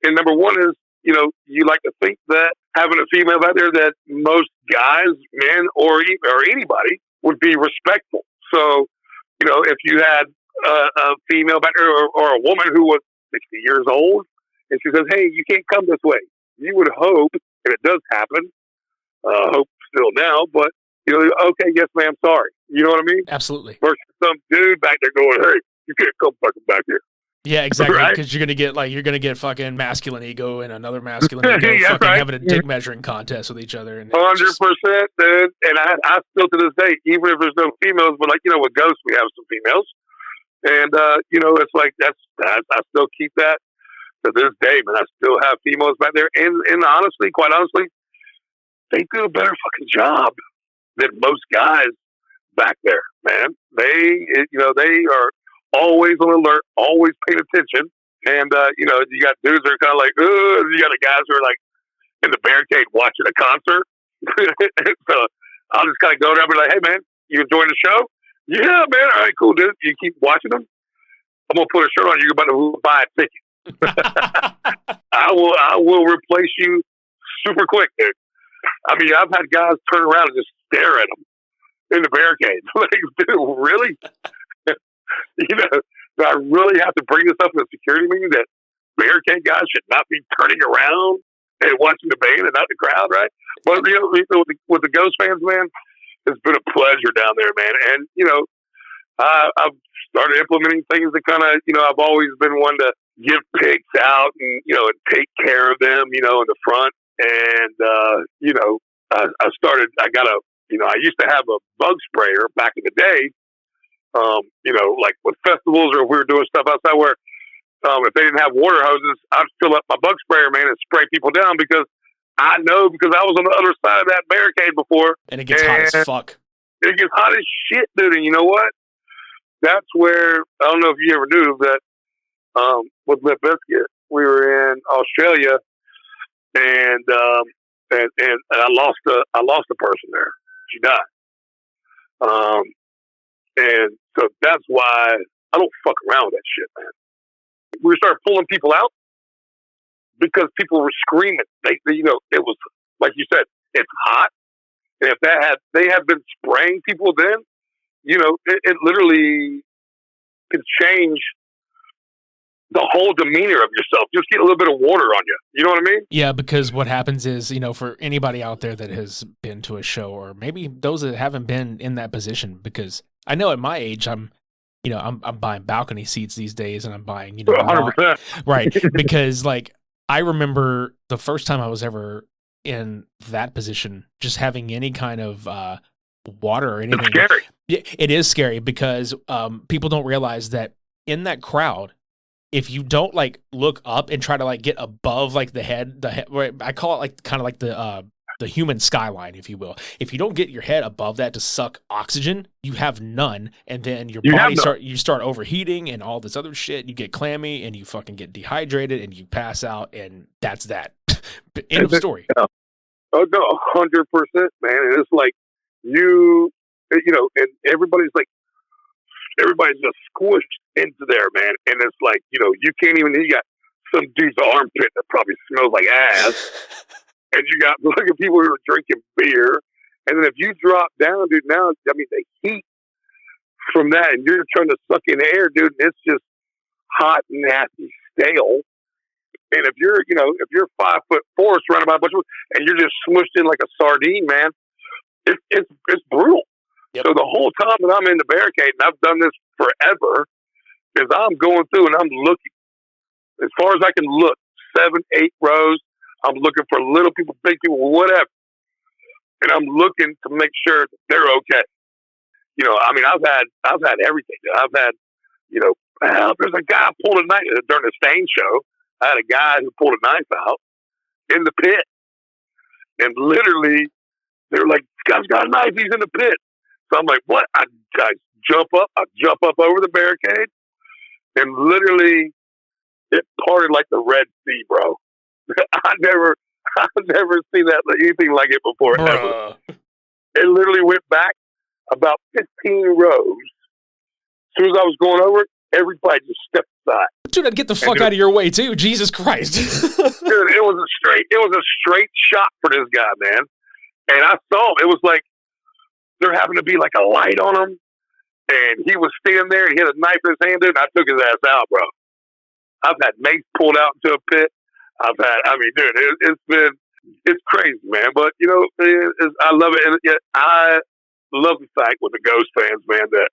Speaker 2: And number one is, you like to think that having a female back there, that most guys, men, or anybody would be respectful. So, if you had a female back there or a woman who was 60 years old, and she says, hey, you can't come this way. You would hope, and it does happen, hope still now, but, okay, yes, ma'am, sorry. You know what I mean?
Speaker 1: Absolutely.
Speaker 2: Versus some dude back there going, hey, you can't come fucking back here.
Speaker 1: Yeah, exactly.
Speaker 2: Right?
Speaker 1: Because you're gonna get fucking masculine ego and another masculine ego
Speaker 2: yeah,
Speaker 1: fucking
Speaker 2: right.
Speaker 1: having a dick measuring contest with each other.
Speaker 2: 100%, dude. And I still to this day, even if there's no females, but like, with Ghost, we have some females. And, it's like, I still keep that to this day, man. I still have females back there. And honestly, quite honestly, they do a better fucking job than most guys back there, man. They are always on alert, always paying attention. And, you got dudes that are kind of like, you got the guys who are like in the barricade watching a concert. So I'll just kind of go there and be like, hey, man, you enjoying the show? Yeah, man. All right, cool, dude. You keep watching them. I'm going to put a shirt on you. You're about to buy a ticket. I will replace you super quick, dude. I mean, I've had guys turn around and just stare at them in the barricade. Like, dude, really? I really have to bring this up in a security meeting that barricade guys should not be turning around and watching the band and not the crowd, right? But with the Ghost fans, man, it's been a pleasure down there, man. And I've started implementing things that kind of, I've always been one to give pics out and and take care of them, in the front. And I used to have a bug sprayer back in the day. Like with festivals or if we were doing stuff outside where if they didn't have water hoses, I'd fill up my bug sprayer, man, and spray people down because I was on the other side of that barricade before.
Speaker 1: And it gets hot as fuck.
Speaker 2: It gets hot as shit, dude. And you know what? That's where, I don't know if you ever knew that with Limp Bizkit, we were in Australia and I lost a person there. She died. And so that's why I don't fuck around with that shit, man. We started pulling people out because people were screaming. They it was like you said, it's hot. If they had been spraying people then, it literally could change the whole demeanor of yourself. Just get a little bit of water on you. You know what I mean?
Speaker 1: Yeah, because what happens is, for anybody out there that has been to a show, or maybe those that haven't been in that position, because I know at my age, I'm buying balcony seats these days, and I'm buying,
Speaker 2: 100%.
Speaker 1: right. Because I remember the first time I was ever in that position, just having any kind of water or anything.
Speaker 2: It's scary.
Speaker 1: It is scary because people don't realize that in that crowd, if you don't look up and try to get above the head, I call it kind of the human skyline, if you will. If you don't get your head above that to suck oxygen, you have none, and then your body start overheating and all this other shit. You get clammy and you fucking get dehydrated and you pass out, and that's that. End of story.
Speaker 2: Yeah. Oh no, 100%, man. And it's and everybody's just squished into there, man. And it's you can't even, you got some dude's armpit that probably smells like ass. And you got people who are drinking beer. And then if you drop down, dude, now, the heat from that, and you're trying to suck in air, dude, it's just hot, nasty, stale. And if you're 5'4", surrounded by a bunch of, and you're just smushed in like a sardine, man, it's brutal. Yep. So the whole time that I'm in the barricade, and I've done this forever, is I'm going through and I'm looking as far as I can look, 7, 8 rows. I'm looking for little people, big people, whatever, and I'm looking to make sure that they're okay. I've had everything. I've had, there's a guy who pulled a knife during the Stain show. I had a guy who pulled a knife out in the pit, and literally they're like, "This guy's got a knife. He's in the pit." So I'm like, "What?" I jump up. I jump up over the barricade, and literally it parted like the Red Sea, bro. I've never seen anything like it before. Ever. It literally went back about 15 rows. As soon as I was going over it, everybody just stepped aside.
Speaker 1: Dude, I'd get the fuck out of your way too. Jesus Christ.
Speaker 2: Dude, it was a straight shot for this guy, man. And I saw him. It was like there happened to be like a light on him, and he was standing there and he had a knife in his hand, dude, and I took his ass out, bro. I've had mace pulled out into a pit. It's crazy, man. But, I love it. And I love the fact with the Ghost fans, man, that,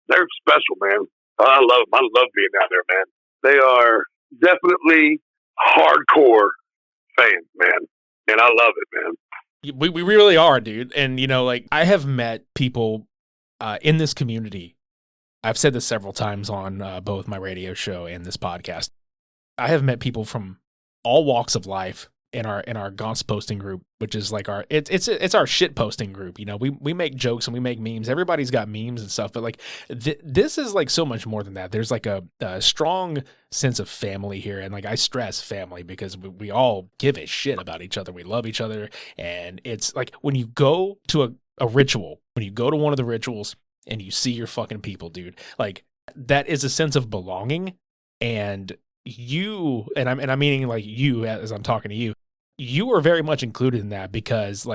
Speaker 2: they're special, man. I love them. I love being out there, man. They are definitely hardcore fans, man. And I love it, man.
Speaker 1: We really are, dude. And, I have met people in this community. I've said this several times on both my radio show and this podcast. I have met people from all walks of life in our gonst posting group, which is it's our shit posting group. We make jokes and we make memes. Everybody's got memes and stuff, but this is so much more than that. There's a strong sense of family here, and I stress family because we all give a shit about each other. We love each other, and it's when you go to a ritual, when you go to one of the rituals and you see your fucking people, dude, that is a sense of belonging. And you, and I'm meaning you as I'm talking to you, you are very much included in that because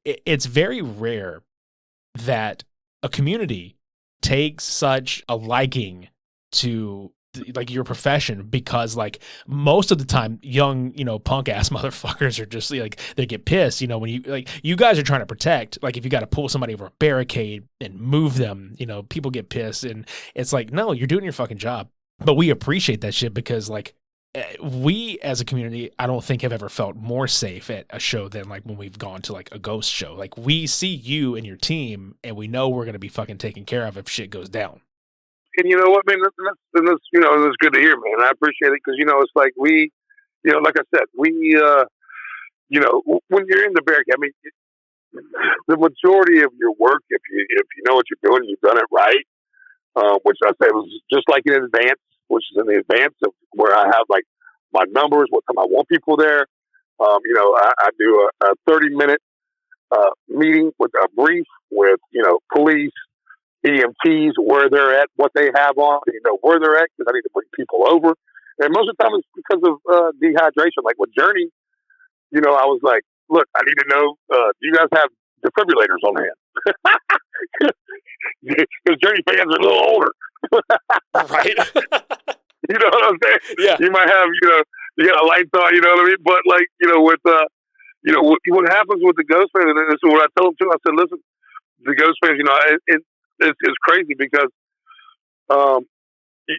Speaker 1: it's very rare that a community takes such a liking to your profession, because most of the time young punk ass motherfuckers are just they get pissed when you guys are trying to protect, if you got to pull somebody over a barricade and move them, people get pissed, and it's no, you're doing your fucking job. But we appreciate that shit because we as a community, I don't think have ever felt more safe at a show than when we've gone to a ghost show. We see you and your team, and we know we're going to be fucking taken care of if shit goes down.
Speaker 2: And you know what, man, that's good to hear, man. I appreciate it because it's we, like I said, we, when you're in the barricade, the majority of your work, if you know what you're doing, you've done it right. Which I say was just in advance, which is in the advance of where I have my numbers, what time I want people there. I do a 30-minute meeting with a brief with, police, EMTs, where they're at, what they have on, where they're at, because I need to bring people over. And most of the time it's because of dehydration. With Journey, I was look, I need to know, do you guys have defibrillators on hand? Because Journey fans are a little older.
Speaker 1: Right.
Speaker 2: You know what I'm saying?
Speaker 1: Yeah.
Speaker 2: You might have, you got a lights on, you know what I mean? But like, with, what happens with the Ghost fans, and this is what I told them too. I said, listen, the Ghost fans, it's crazy because,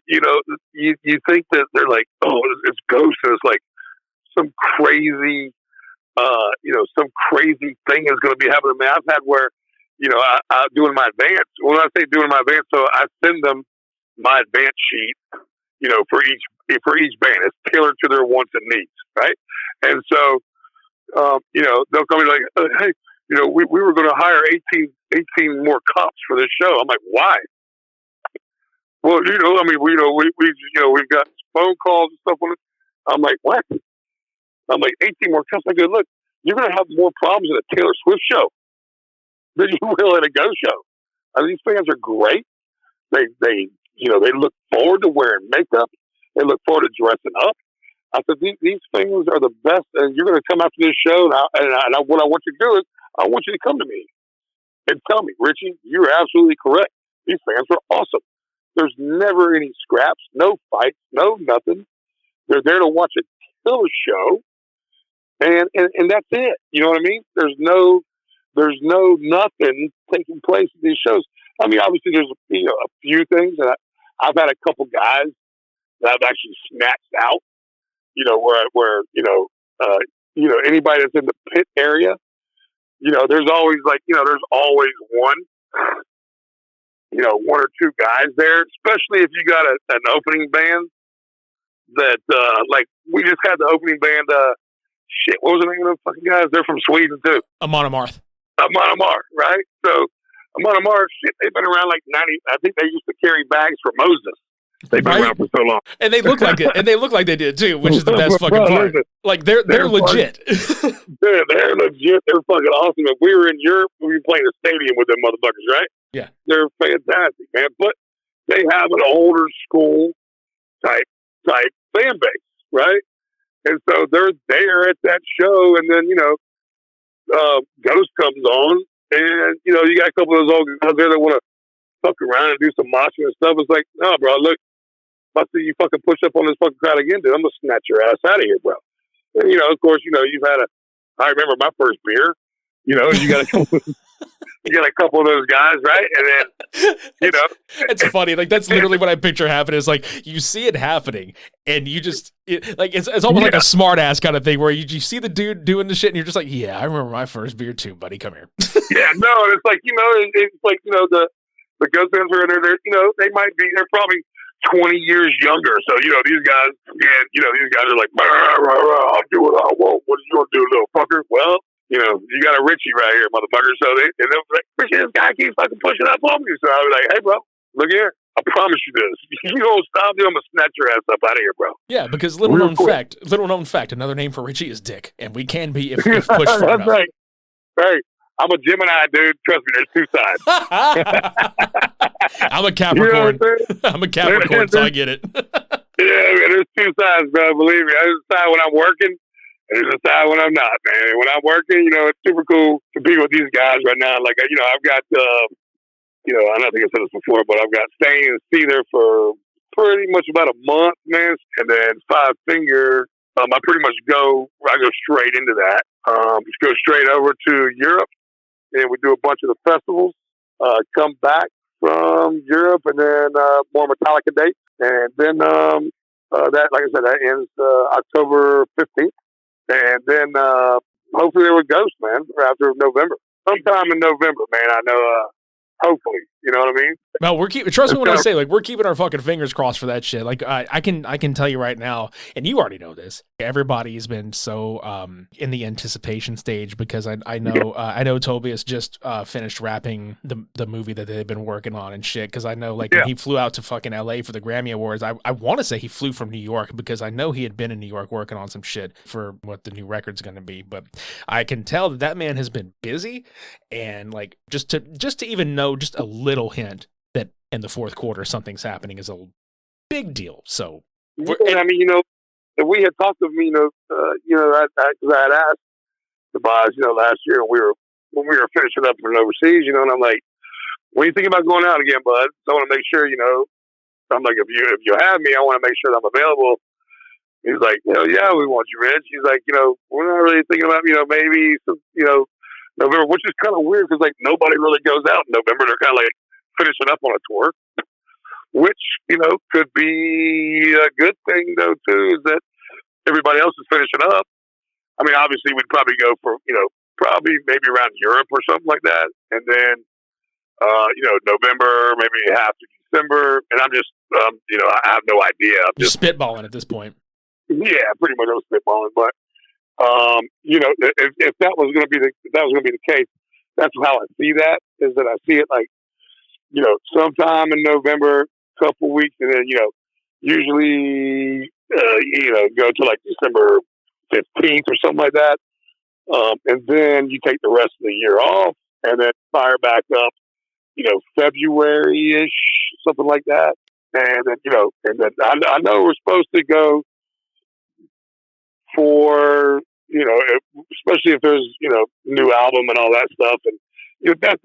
Speaker 2: you think that they're like, oh, it's Ghost, and it's like some crazy, some crazy thing is going to be happening. I mean, I've had where, I doing my advance. When I say doing my advance, so I send them my advance sheet, for each band. It's tailored to their wants and needs, right? And so, they'll come in like, hey, we were going to hire 18 more cops for this show. I'm like, why? Well, I mean, we've got phone calls and stuff on it. I'm like, what? I'm like, 18 more cops. I go, look, you're going to have more problems at a Taylor Swift show than you will at a Ghost show. I mean, these fans are great. They look forward to wearing makeup. They look forward to dressing up. I said, these things are the best, and you're going to come after this show, and what I want you to do is, I want you to come to me and tell me, Richie, you're absolutely correct. These fans were awesome. There's never any scraps, no fights, no nothing. They're there to watch a killer show, and that's it. You know what I mean? There's no nothing taking place at these shows. I mean, obviously, there's a few things, and I've had a couple guys that I've actually snatched out. Where anybody that's in the pit area, there's always there's always one or two guys there, especially if you got an opening band that, like we just had the opening band, what was the name of those fucking guys? They're from Sweden too.
Speaker 1: Amon Amarth,
Speaker 2: right? So Amon Amarth, they've been around like 90, I think they used to carry bags for Moses. They've been around for so long.
Speaker 1: And they look like it. And they look like they did too, which is the best fucking part. Like they're legit.
Speaker 2: They're legit. They're fucking awesome. If we were in Europe, we'd be playing a stadium with them motherfuckers, right?
Speaker 1: Yeah.
Speaker 2: They're fantastic, man. But they have an older school type fan base, right? And so they're there at that show, and then, Ghost comes on, and, you got a couple of those old guys there that want to fuck around and do some moshing and stuff. It's like, no, bro, look, if I see you fucking push up on this fucking crowd again, dude, I'm going to snatch your ass out of here, bro. And, of course, you've had I remember my first beer, you got a couple of those guys, right? And then,
Speaker 1: It's funny. Like, that's literally what I picture happening is like, you see it happening and you just, it's almost like a smart ass kind of thing where you see the dude doing the shit and you're just like, yeah, I remember my first beer too, buddy. Come here.
Speaker 2: Yeah, no, it's like, it's like, the Ghost fans are in there, they're probably 20 years younger. So, these guys, these guys are like, I'll do what I want. What are you going to do, little fucker? Well, you got a Richie right here, motherfucker. So they're like, Richie, this guy keeps fucking pushing up on me. So I was like, hey, bro, look here. I promise you this. You don't stop me, I'm going to snatch your ass up out of here, bro.
Speaker 1: Yeah, because little known fact, another name for Richie is Dick. And we can be if pushed far enough.
Speaker 2: That's right. Hey, I'm a Gemini, dude. Trust me, there's two sides.
Speaker 1: I'm a Capricorn. I'm a Capricorn, so I get it.
Speaker 2: Yeah, man, there's two sides, bro. Believe me. There's a side when I'm working, and there's a side when I'm not, man. When I'm working, it's super cool to be with these guys right now. Like, I've got, I don't think I said this before, but I've got Ceny and see there for pretty much about a month, man. And then Five Finger, I pretty much go straight into that. Just go straight over to Europe, and we do a bunch of the festivals, come back from Europe, and then more Metallica dates. And then that, like I said, that ends October 15th. And then hopefully there were Ghost, man, after November. Sometime in November, man, I know, hopefully. You know what I mean?
Speaker 1: No, trust me when I say, like, we're keeping our fucking fingers crossed for that shit. Like, I can tell you right now, and you already know this, everybody's been so in the anticipation stage because I know Tobias just finished wrapping the movie that they've been working on and shit, because I know, like, when he flew out to fucking LA for the Grammy Awards, I want to say he flew from New York because I know he had been in New York working on some shit for what the new record's going to be, but I can tell that man has been busy, and, like, just to even know just a little hint that in the fourth quarter something's happening is a big deal. So,
Speaker 2: I mean, if we had talked to me, I had asked, Tobias, last year when we were finishing up in overseas, and I'm like, when you think about going out again, bud, so I want to make sure, I'm like, if you have me, I want to make sure that I'm available. He's like, hell yeah, we want you, Rich. He's like, we're not really thinking about, maybe, November, which is kind of weird because, like, nobody really goes out in November. They're kind of like finishing up on a tour, which, could be a good thing, though, too, is that everybody else is finishing up. I mean, obviously, we'd probably go for, probably maybe around Europe or something like that. And then, November, maybe half of December. And I'm just, I have no idea. I'm
Speaker 1: just spitballing at this point.
Speaker 2: Yeah, pretty much I'm spitballing. But, if that was going to be the case, that's how I see that, is that I see it like, sometime in November, couple weeks, and then, usually, go to like December 15th or something like that. And then you take the rest of the year off and then fire back up, February-ish, something like that. And then, I know we're supposed to go for, especially if there's, new album and all that stuff. And, that's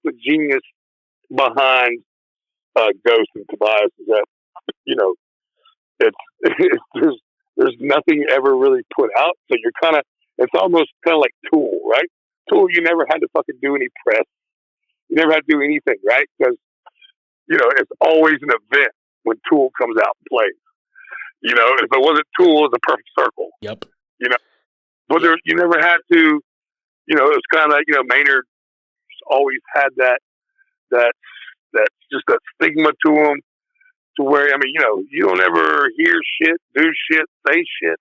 Speaker 2: the genius behind, Ghost and Tobias, is that, there's nothing ever really put out. So you're it's almost kind of like Tool, right? Tool, you never had to fucking do any press. You never had to do anything, right? Because, it's always an event when Tool comes out and plays. If it wasn't Tool, it's a perfect circle.
Speaker 1: Yep.
Speaker 2: But you never had to, it's kind of, Maynard always had that stigma to him, to where, I mean, you don't ever hear shit, do shit, say shit.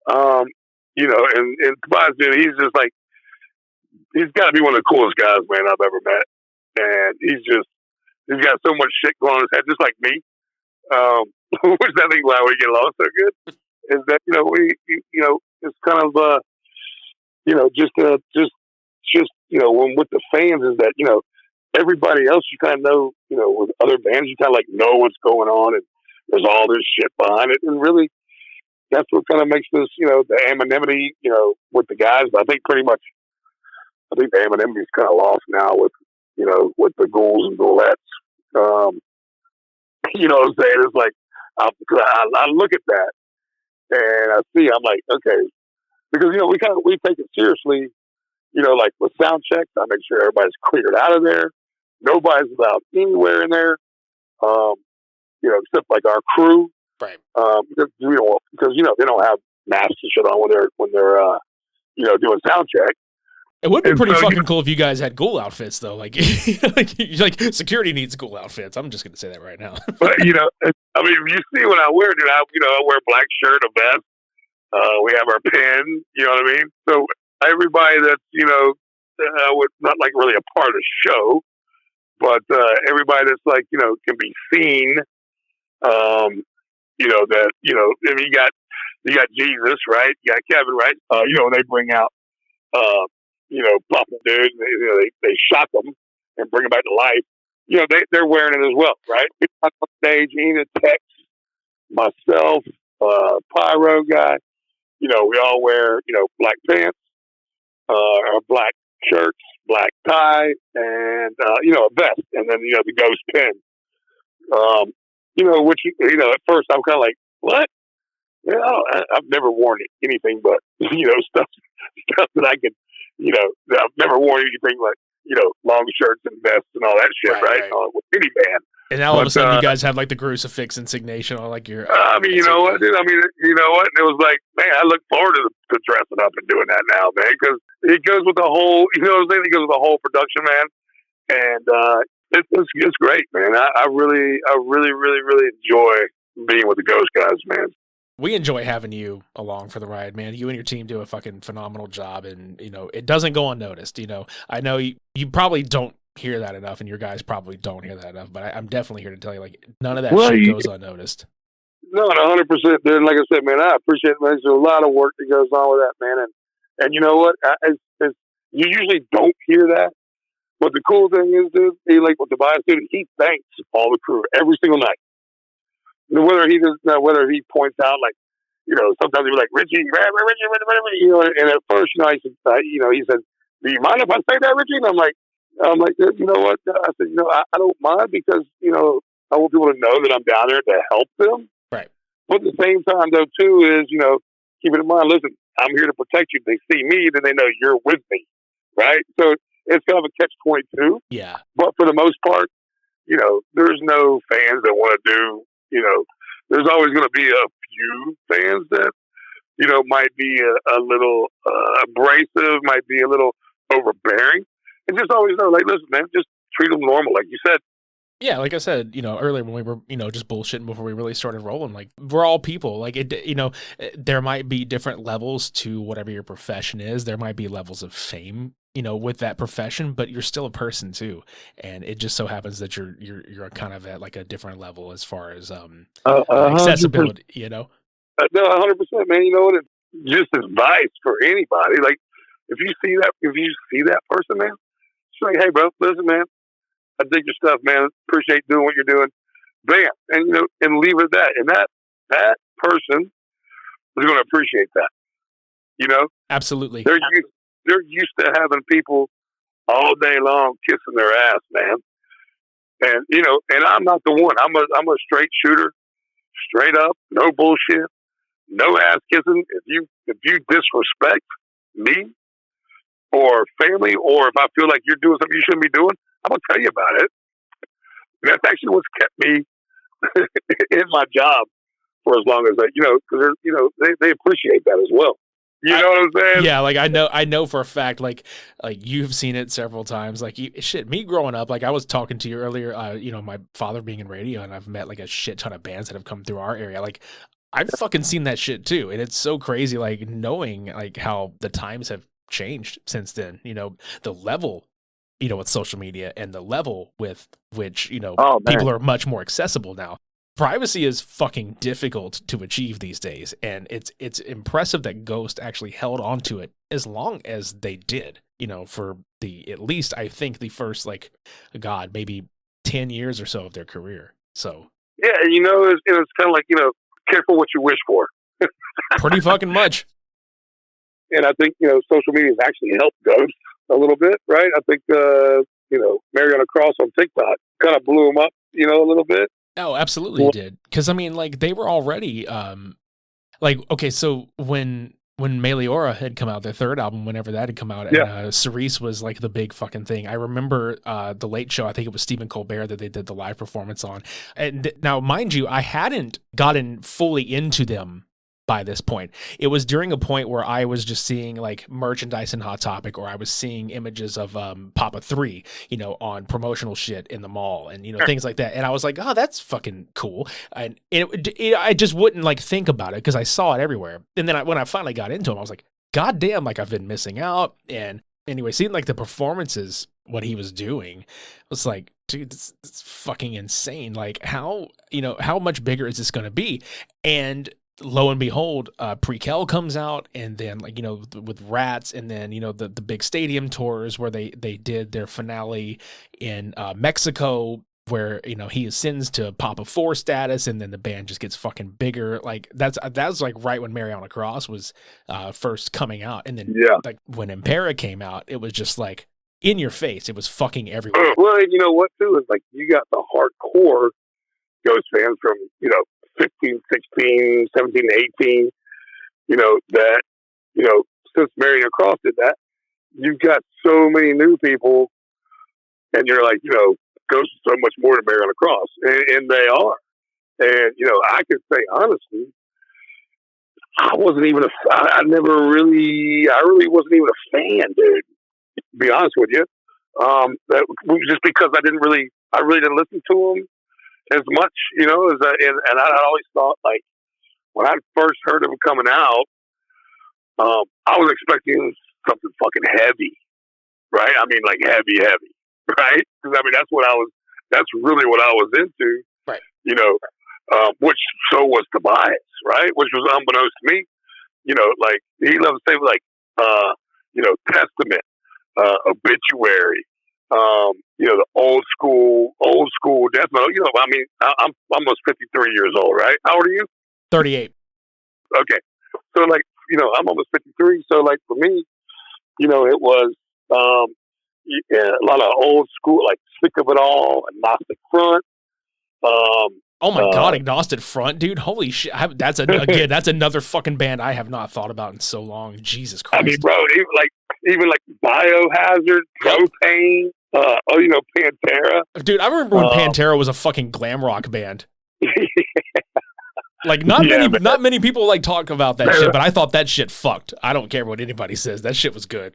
Speaker 2: And Tobias, dude, he's just like, he's got to be one of the coolest guys, man, I've ever met. And he's got so much shit going on his head, just like me. Which I think why we get along so good is that, it's kind of, when with the fans is that, everybody else you kind of know, with other bands, you kind of like know what's going on, and there's all this shit behind it. And really, that's what kind of makes this, the anonymity, with the guys. But I think the anonymity is kind of lost now with the ghouls and ghoulettes. You know what I'm saying? It's like, I look at that and I'm like, okay, because, we take it seriously, like with sound checks, I make sure everybody's cleared out of there. Nobody's allowed anywhere in there, except like our crew.
Speaker 1: Right.
Speaker 2: Because they don't have masks and shit on when they're doing sound check.
Speaker 1: It would be pretty fucking cool if you guys had ghoul outfits, though. Like, like security needs ghoul outfits. I'm just going to say that right now.
Speaker 2: But I mean, you see what I wear, dude. I wear a black shirt, a vest. We have our pin. You know what I mean? So everybody that's not like really a part of the show, but everybody that's like can be seen. That I mean, you got Jesus, right? You got Kevin, right? They bring out Papa dude, they shock them and bring them back to life. They're wearing it as well, right? On stage, Enid, Tex, myself, Pyro guy, we all wear, black pants, or black shirts, black tie, and, a vest, and then, the ghost pin. Which, at first I'm kind of like, what? I've never worn anything but, stuff that I could, I've never worn anything like, long shirts and vests and all that shit, right? With any band.
Speaker 1: And now all of a sudden you guys have like the crucifix insignation on like your...
Speaker 2: I mean, you know what, dude? I mean, you know what? It was like, man, I look forward to dressing up and doing that now, man, because it goes with the whole, it goes with the whole production, man. And it's great, man. I really enjoy being with the Ghost guys, man.
Speaker 1: We enjoy having you along for the ride, man. You and your team do a fucking phenomenal job, and it doesn't go unnoticed. I know you probably don't hear that enough, and your guys probably don't hear that enough. But I'm definitely here to tell you, like, none of that shit goes unnoticed.
Speaker 2: No, 100%, dude. Like I said, man, I appreciate it, man. There's a lot of work that goes on with that, man. And you know what? You usually don't hear that. But the cool thing is, dude, like with Tobias, dude, he thanks all the crew every single night. Whether he points out, like, sometimes he'd be like, Richie, Richie, and at first, he said, do you mind if I say that, Richie? And I'm like, you know what? I said, I don't mind because, I want people to know that I'm down there to help them.
Speaker 1: Right.
Speaker 2: But at the same time, though, too, is, keep it in mind, listen, I'm here to protect you. They see me, then they know you're with me, right? So it's kind of a catch-22.
Speaker 1: Yeah.
Speaker 2: But for the most part, there's no fans that want to do, there's always going to be a few fans that, might be a little abrasive, might be a little overbearing. And just always know, like, listen, man, just treat them normal, like you said.
Speaker 1: Yeah, like I said, earlier when we were, just bullshitting before we really started rolling, like, we're all people. Like, there might be different levels to whatever your profession is. There might be levels of fame, with that profession, but you're still a person too. And it just so happens that you're kind of at like a different level as far as accessibility, No,
Speaker 2: 100%, man. You know what? It's just advice for anybody. Like, if you see that person, man, just like, hey, bro, listen, man, I dig your stuff, man. Appreciate doing what you're doing. Bam. And, and leave it at that. And that person is going to appreciate that,
Speaker 1: Absolutely.
Speaker 2: They're used to having people all day long kissing their ass, man. And, and I'm not the one. I'm a straight shooter, straight up, no bullshit, no ass kissing. If you disrespect me or family, or if I feel like you're doing something you shouldn't be doing, I'm gonna tell you about it. And that's actually what's kept me in my job for as long as because they appreciate that as well. You know what I'm saying?
Speaker 1: Yeah, like I know for a fact, like you've seen it several times. Like me growing up, like I was talking to you earlier, my father being in radio, and I've met like a shit ton of bands that have come through our area. Like I've fucking seen that shit too, and it's so crazy, like knowing like how the times have changed since then. The level, with social media and the level with which people are much more accessible now. Privacy is fucking difficult to achieve these days, and it's impressive that Ghost actually held on to it as long as they did, for at least I think the first maybe 10 years or so of their career. So
Speaker 2: yeah, it's kind of like careful what you wish for.
Speaker 1: Pretty fucking much.
Speaker 2: And I think social media has actually helped Ghost a little bit, right? I think Mariana Cross on TikTok kind of blew him up, a little bit.
Speaker 1: Oh, absolutely it did. Because, I mean, like, they were already, okay, so when Meliora had come out, their third album, whenever that had come out, and Cerise was, like, the big fucking thing. I remember The Late Show, I think it was Stephen Colbert that they did the live performance on. And now, mind you, I hadn't gotten fully into them by this point. It was during a point where I was just seeing like merchandise in Hot Topic, or I was seeing images of Papa 3, on promotional shit in the mall and, things like that. And I was like, oh, that's fucking cool. And I just wouldn't like think about it because I saw it everywhere. And then when I finally got into him, I was like, God damn, like I've been missing out. And anyway, seeing like the performances, what he was doing, was like, dude, it's fucking insane. Like how much bigger is this going to be? And lo and behold, Prequel comes out, and then with Rats, and then the big stadium tours where they did their finale in Mexico, where he ascends to Papa 4 status, and then the band just gets fucking bigger. Like that was like right when Mariana Cross was first coming out, and then like when Impera came out, it was just like in your face. It was fucking everywhere.
Speaker 2: Well, you know what too is like you got the hardcore Ghost fans from 15, 16, 17, 18, that, since Mariana Cross did that, you've got so many new people, and you're like, Ghost is so much more than Mariana Cross, and they are. And, I could say, honestly, I really wasn't even a fan, dude, to be honest with you. Just because I really didn't listen to them as much, and I always thought, like, when I first heard of him coming out, I was expecting something fucking heavy, right? I mean, like heavy, right? Because I mean, that's really what I was into,
Speaker 1: right?
Speaker 2: Which so was Tobias, right? Which was unbeknownst to me, like he loved to say like, Testament, Obituary. The old school death metal. I mean, I'm almost 53 years old, right? How old are you?
Speaker 1: 38.
Speaker 2: Okay. So, like, I'm almost 53. So, like, for me, it was a lot of old school, like Sick of It All, Agnostic Front.
Speaker 1: Oh my God, Agnostic Front, dude! Holy shit, that's another fucking band I have not thought about in so long. Jesus Christ!
Speaker 2: I mean, bro, even like Biohazard, Propane. Pantera.
Speaker 1: Dude, I remember when Pantera was a fucking glam rock band. Like not many people like talk about that shit, but I thought that shit fucked. I don't care what anybody says. That shit was good.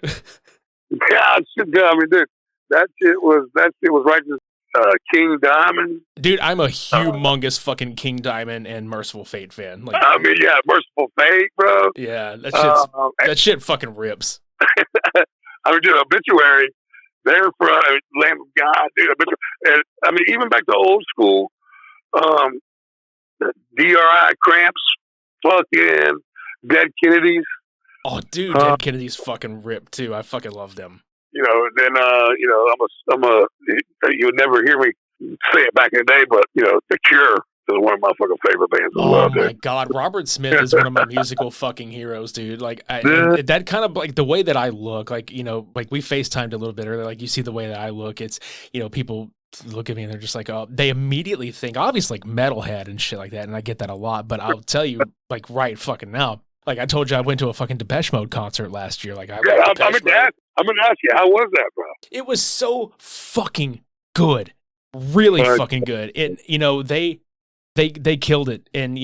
Speaker 2: Yeah, shit good. I mean, dude, that shit was righteous. King Diamond.
Speaker 1: Dude, I'm a humongous fucking King Diamond and Merciful Fate fan. Like,
Speaker 2: I mean, yeah, Merciful Fate, bro.
Speaker 1: Yeah, that shit fucking rips.
Speaker 2: I mean, dude, Obituary. They're from Lamb of God, dude. And, I mean, even back to old school, DRI, Cramps, fucking Dead Kennedys.
Speaker 1: Oh, dude, Dead Kennedys fucking rip too. I fucking love them.
Speaker 2: Then you would never hear me say it back in the day, but The Cure is one of my fucking favorite bands as well.
Speaker 1: Oh my God, Robert Smith is one of my musical fucking heroes, dude. Like that kind of like the way that I look, like like we FaceTimed a little bit earlier. Like you see the way that I look, it's people look at me and they're just like, oh, they immediately think obviously like metalhead and shit like that, and I get that a lot. But I'll tell you, like right fucking now. Like I told you, I went to a fucking Depeche Mode concert last year. Like I'm
Speaker 2: gonna ask you, how was that, bro?
Speaker 1: It was so fucking good, really fucking good. And they killed it, and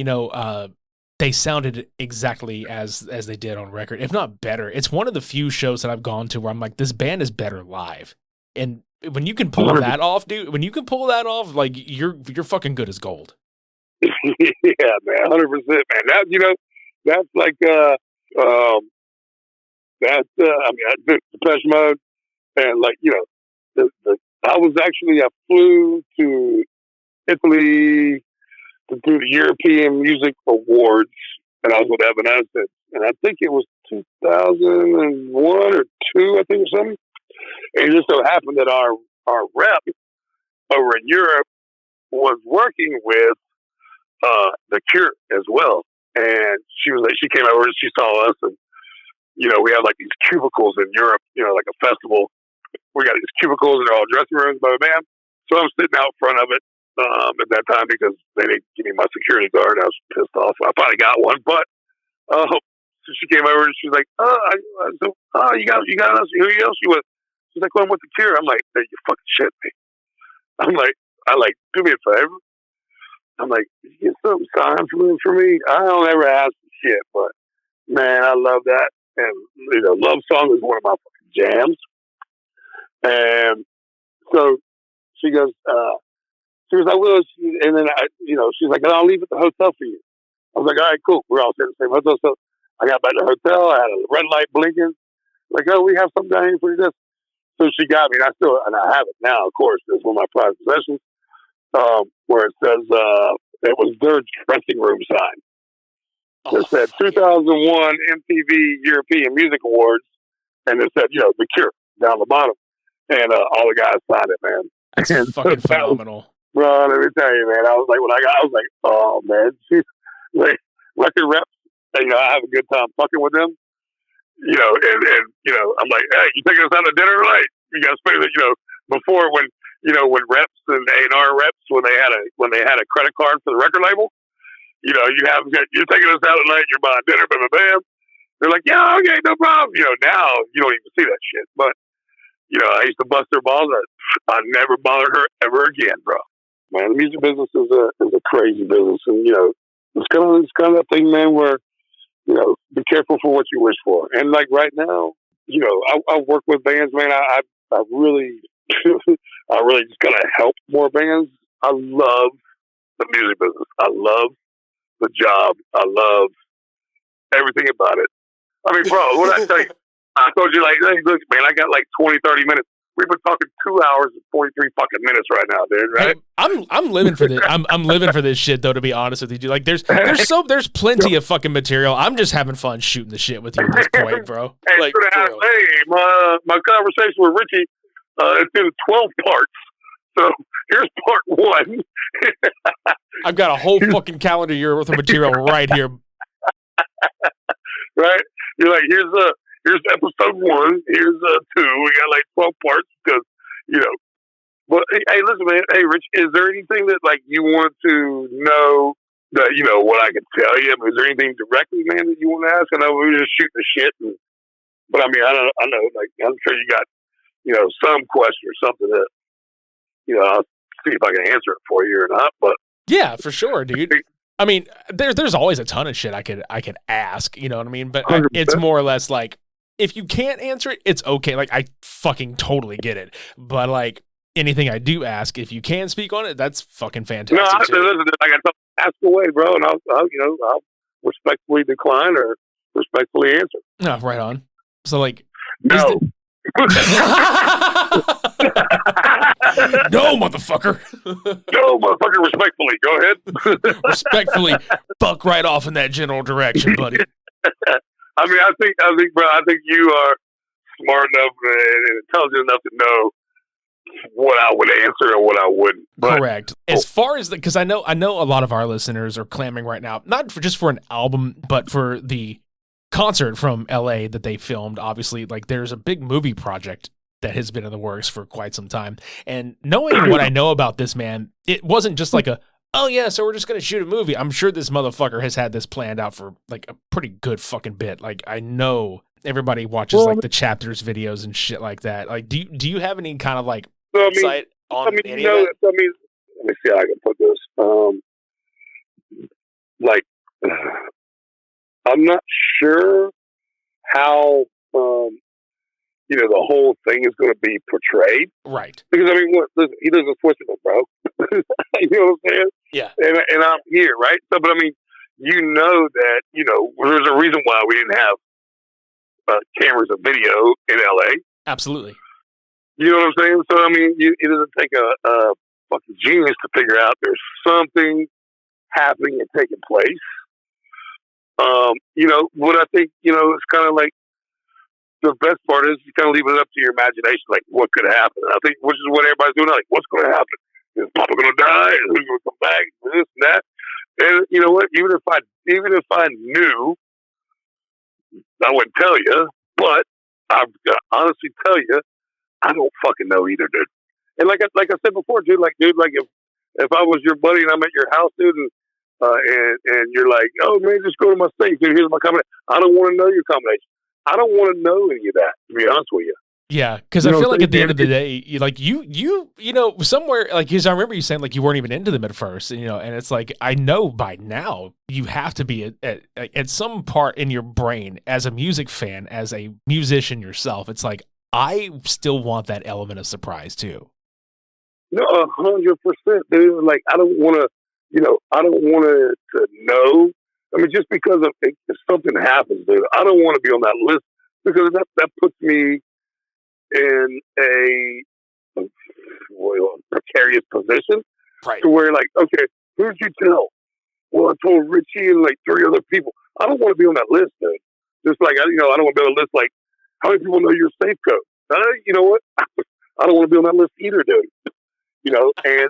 Speaker 1: they sounded exactly as they did on record, if not better. It's one of the few shows that I've gone to where I'm like, this band is better live. And when you can pull that off, dude, like you're fucking good as gold.
Speaker 2: Yeah, man, 100%, man. That that's like I did Depeche Mode, and I flew to Italy to do the European Music Awards, and I was with Evanescence, and I think it was 2001 or 2, I think, or something. And it just so happened that our rep over in Europe was working with The Cure as well. And she came over and she saw us, and we have like these cubicles in Europe, like a festival. We got these cubicles and they're all dressing rooms, bam. So I'm sitting out front of it at that time because they didn't give me my security guard. I was pissed off. I finally got one, but so she came over and she's like, you got us. Who else you with? She's like, well, I'm with The Cure. I'm like, hey, you fucking shit me. I'm like, do me a favor. I'm like, you get something signed for me? I don't ever ask for shit, but man, I love that. And Love Song is one of my fucking jams. And so she goes, she was like, well, and then she's like, I'll leave at the hotel for you. I was like, all right, cool. We're all sitting in the same hotel. So I got back to the hotel. I had a red light blinking. Like, oh, we have something down here for this. So she got me, and I have it now. Of course, it's one of my prized possessions. Where it says it was their dressing room sign. It said 2001 MTV European Music Awards, and it said The Cure down the bottom, and all the guys signed it, man.
Speaker 1: That's fucking phenomenal,
Speaker 2: bro. Let me tell you, man. I was like, oh man, like record reps. I have a good time fucking with them. And I'm like, hey, you taking us out to dinner tonight? You guys spend it, before when reps and A&R reps, when they had a credit card for the record label, you're taking us out tonight, you're buying dinner, bam, bam, bam. They're like, yeah, okay, no problem. Now you don't even see that shit. But, I used to bust their balls. I never bothered her ever again, bro. Man, the music business is a crazy business. And, it's kind of that thing, man, where, be careful for what you wish for. And like right now, I work with bands, man. I really, I really just gotta help more bands. I love the music business. I love the job. I love everything about it. I mean, bro, what did I tell you? I told you, like, hey, look, man, I got like 20, 30 minutes. We've been talking 2 hours and 43 fucking minutes right now, dude. Right?
Speaker 1: Hey, I'm living for this. I'm living for this shit, though. To be honest with you, like, there's plenty of fucking material. I'm just having fun shooting the shit with you at this point, bro.
Speaker 2: Hey,
Speaker 1: like,
Speaker 2: my conversation with Richie, it's in 12 parts. So here's part 1.
Speaker 1: I've got a whole fucking calendar year worth of material right here.
Speaker 2: You're like, here's episode 1, here's 2. We got like 12 parts because, you know. But hey, listen, man. Hey, Rich, is there anything that like you want to know that you know what I can tell you? I mean, is there anything directly, man, that you want to ask? I know we were just shooting the shit, but I mean, I know, like I'm sure you got some question or something that I'll see if I can answer it for you or not. But
Speaker 1: yeah, for sure, dude. I mean, there's always a ton of shit I could ask, you know what I mean? But it's more or less like, if you can't answer it, it's okay. Like, I fucking totally get it. But like, anything I do ask, if you can speak on it, that's fucking fantastic. No,
Speaker 2: listen, I got something to ask away, bro, and I'll respectfully decline or respectfully answer.
Speaker 1: No, right on. So like,
Speaker 2: no.
Speaker 1: No, motherfucker.
Speaker 2: No, motherfucker, respectfully. Go ahead.
Speaker 1: Respectfully, fuck right off in that general direction, buddy.
Speaker 2: I mean, I think, bro, you are smart enough and intelligent enough to know what I would answer and what I wouldn't. But,
Speaker 1: correct. As far as because I know a lot of our listeners are clamoring right now, not just for an album, but for the concert from LA that they filmed. Obviously, like there's a big movie project that has been in the works for quite some time. And knowing what I know about this man, it wasn't just like oh yeah, so we're just going to shoot a movie. I'm sure this motherfucker has had this planned out for like a pretty good fucking bit. Like I know everybody watches like the chapters videos and shit like that. Like do you have any kind of like insight on any of that?
Speaker 2: Let me see how I can put this. Like I'm not sure how the whole thing is going to be portrayed,
Speaker 1: right?
Speaker 2: Because I mean, listen, he lives in Switzerland, bro. You know what I'm saying?
Speaker 1: Yeah.
Speaker 2: And I'm here, right? So, but I mean, that there's a reason why we didn't have cameras of video in LA.
Speaker 1: Absolutely.
Speaker 2: You know what I'm saying? So I mean, it doesn't take a fucking genius to figure out there's something happening and taking place. What I think, it's kind of like the best part is you kind of leave it up to your imagination, like what could happen. I think, which is what everybody's doing, like what's going to happen? Is Papa going to die? Is he going to come back? This and that. And you know what? Even if I knew, I wouldn't tell you. But I'm gonna honestly tell you, I don't fucking know either, dude. And like I said before, dude, if I was your buddy and I'm at your house, dude, and you're like, oh man, just go to my safe, dude. Here's my combination. I don't want to know your combination. I don't want to know any of that, to be honest with you.
Speaker 1: Yeah, because I feel like at the end of the day, somewhere, like, because I remember you saying like you weren't even into them at first, and it's like I know by now you have to be at some part in your brain as a music fan, as a musician yourself. It's like I still want that element of surprise too.
Speaker 2: No, 100%, dude. Like I don't want to know. I mean, just because if something happens, dude, I don't want to be on that list because that puts me in a precarious position,
Speaker 1: right?
Speaker 2: To where, like, okay, who did you tell? Well, I told Richie and like 3 other people. I don't want to be on that list, dude. Just like I don't want to be on a list like how many people know your safe code. You know what? I don't want to be on that list either, dude. And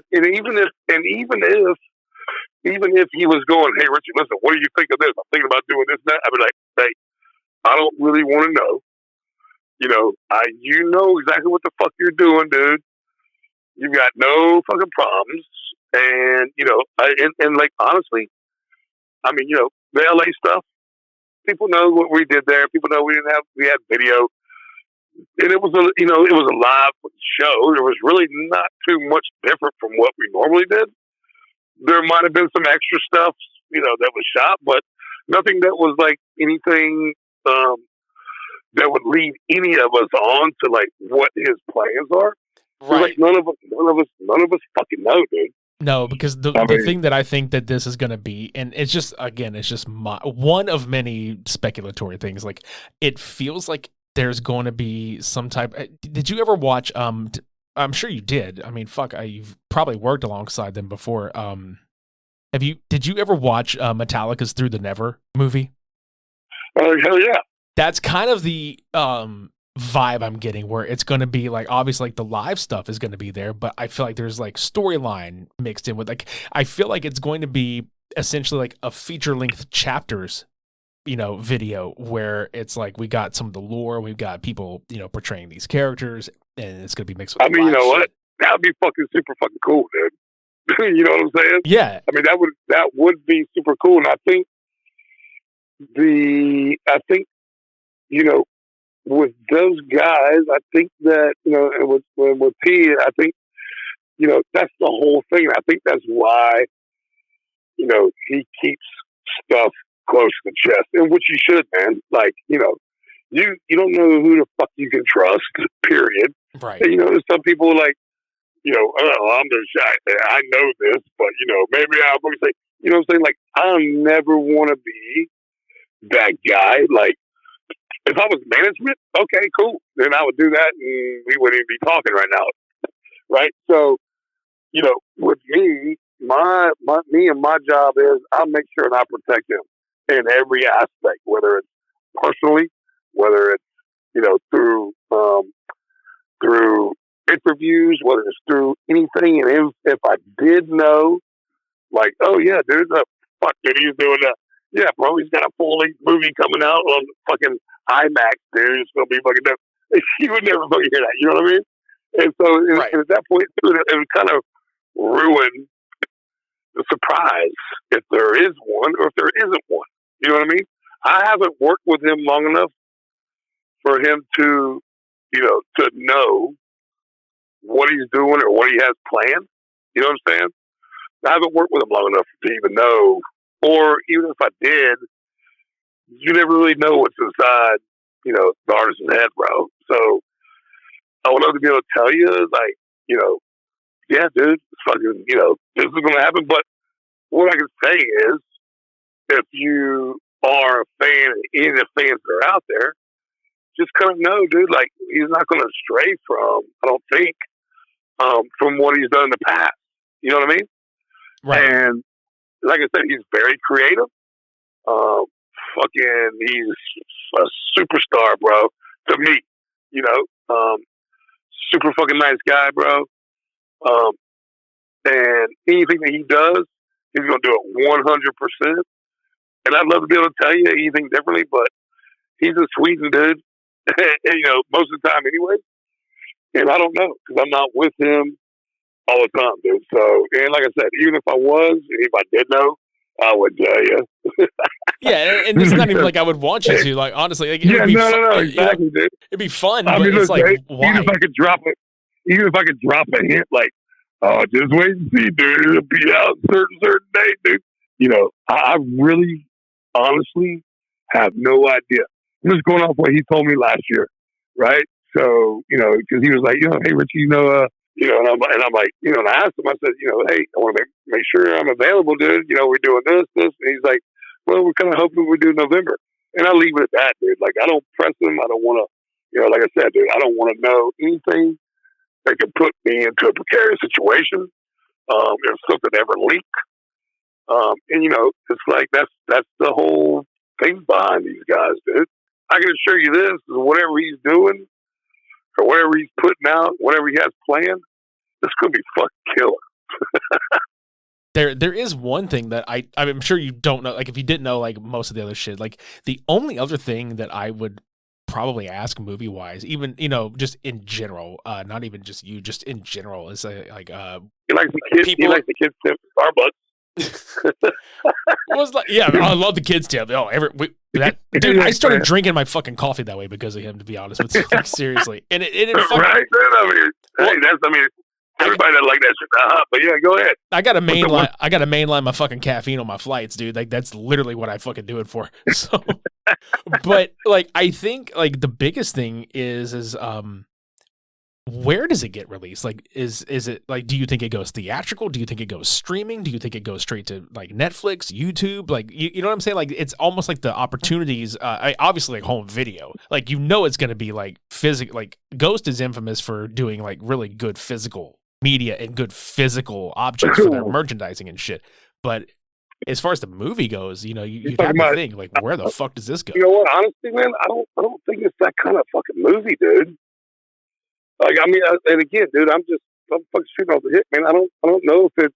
Speaker 2: even if he was going, hey, Richie, listen, what do you think of this? I'm thinking about doing this and that. I'd be like, hey, I don't really want to know. You know exactly what the fuck you're doing, dude. You've got no fucking problems. And, and like, honestly, I mean, the LA stuff, people know what we did there. People know we had video. And it was a live show. There was really not too much different from what we normally did. There might have been some extra stuff, that was shot, but nothing that was like anything that would lead any of us on to like what his plans are.
Speaker 1: Right.
Speaker 2: Like none of us fucking know, dude.
Speaker 1: No, because the thing that I think that this is going to be, and it's just one of many speculatory things. Like it feels like there's going to be some type. Did you ever watch? I'm sure you did. I mean, fuck, you've probably worked alongside them before. Did you ever watch Metallica's Through the Never movie?
Speaker 2: Oh, hell yeah.
Speaker 1: That's kind of the vibe I'm getting, where it's going to be like, obviously like the live stuff is going to be there, but I feel like there's like storyline mixed in with, like, I feel like it's going to be essentially like a feature length chapters video where it's like we got some of the lore, we've got people, portraying these characters, and it's going to be mixed with
Speaker 2: you know
Speaker 1: shit.
Speaker 2: what? That would be fucking super fucking cool, dude. You know what I'm saying?
Speaker 1: Yeah.
Speaker 2: I mean, that would be super cool. And I think with those guys, I think that, and with P, I think, that's the whole thing. I think that's why, he keeps stuff close to the chest, and which you should, man. Like, you don't know who the fuck you can trust, period.
Speaker 1: Right.
Speaker 2: And, there's some people like, I'm the shy. I know this, but, maybe I'm going to say, what I'm saying? Like, I never want to be that guy. Like, if I was management, okay, cool. Then I would do that and we wouldn't even be talking right now. Right? So, with me, my job is I'll make sure and I protect him in every aspect, whether it's personally, whether it's, through interviews, whether it's through anything. And if I did know, like, oh yeah, dude, fuck, dude, he's doing that. Yeah, bro, he's got a full-length movie coming out on fucking IMAX, dude. It's gonna be fucking dope. You would never fucking hear that. You know what I mean? And so,
Speaker 1: right.
Speaker 2: and at that point, it would kind of ruin the surprise if there is one or if there isn't one. You know what I mean? I haven't worked with him long enough for him to, to know what he's doing or what he has planned. You know what I'm saying? I haven't worked with him long enough to even know, or even if I did, you never really know what's inside, the artist's head, bro. So I would love to be able to tell you, like, yeah, dude, it's fucking, this is going to happen. But what I can say is, if you are a fan, and any of the fans that are out there, just kind of know, dude, like, he's not going to stray from, I don't think, from what he's done in the past. You know what I mean?
Speaker 1: Right.
Speaker 2: And like I said, he's very creative. He's a superstar, bro, to me. Super fucking nice guy, bro. And anything that he does, he's going to do it 100%. And I'd love to be able to tell you anything differently, but he's a Sweden dude, most of the time anyway. And I don't know, because I'm not with him all the time, dude. So, and like I said, even if I was, if I did know, I would tell you.
Speaker 1: Yeah, and it's not even like I would want you to. Like, honestly, like,
Speaker 2: no, exactly, dude.
Speaker 1: It'd be fun,
Speaker 2: I
Speaker 1: but
Speaker 2: mean,
Speaker 1: it's like, why?
Speaker 2: Even if I could drop a hint, like, oh, just wait and see, dude. It'll be out certain day, dude. I really, honestly, have no idea. I'm just going off what he told me last year, right? So, because he was like, hey, Richie, and I'm like, and I asked him, I said, hey, I want to make sure I'm available, dude. We're doing this. And he's like, well, we're kind of hoping we do November. And I leave it at that, dude. Like, I don't press him. I don't want to, like I said, dude, I don't want to know anything that could put me into a precarious situation. If something ever leak. And it's like, that's the whole thing behind these guys, dude. I can assure you this, whatever he's doing, or whatever he's putting out, whatever he has planned, this could be fucking killer.
Speaker 1: There is one thing that I'm sure you don't know. Like, if you didn't know, like, most of the other shit, like, the only other thing that I would probably ask movie wise, even, just in general, not even just you, just in general, is he likes
Speaker 2: the kids. He likes the kids to Starbucks.
Speaker 1: I love the kids tip. Dude, I started drinking my fucking coffee that way because of him, to be honest with you. Like, seriously. And it fucking,
Speaker 2: right? Everybody doesn't like that shit. But yeah, go ahead.
Speaker 1: I got to mainline my fucking caffeine on my flights, dude. Like, that's literally what I fucking do it for. So, but like, I think like the biggest thing is where does it get released? Like, is it like, do you think it goes theatrical? Do you think it goes streaming? Do you think it goes straight to like Netflix, YouTube? Like, you know what I'm saying? Like, it's almost like the opportunities, obviously like home video, like, it's going to be like physical, like Ghost is infamous for doing like really good physical media and good physical objects for their merchandising and shit. But as far as the movie goes, you have to think like, where the fuck does this go?
Speaker 2: You know what? Honestly, man, I don't think it's that kind of fucking movie, dude. Like, I mean, and again, dude, I'm fucking shooting off the hip, man. I don't know if it's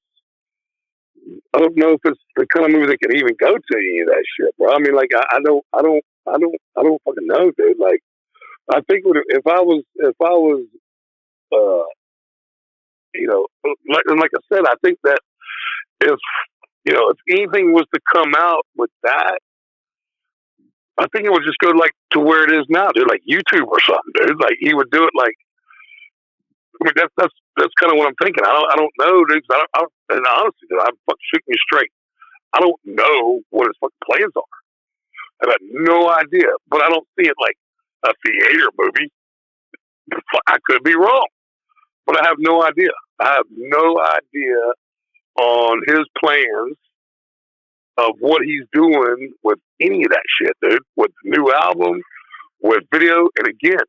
Speaker 2: I don't know if it's the kind of movie that can even go to any of that shit, bro. I mean, like, I don't fucking know, dude. Like, I think if I was, like I said, I think that if if anything was to come out with that, I think it would just go like to where it is now, dude, like YouTube or something, dude. Like he would do it like. I mean, that's kind of what I'm thinking. I don't know, dude. And honestly, dude, I'm fucking shooting you straight. I don't know what his fucking plans are. I have no idea, but I don't see it like a theater movie. I could be wrong, but I have no idea. I have no idea on his plans of what he's doing with any of that shit, dude. With the new album, with video, and again,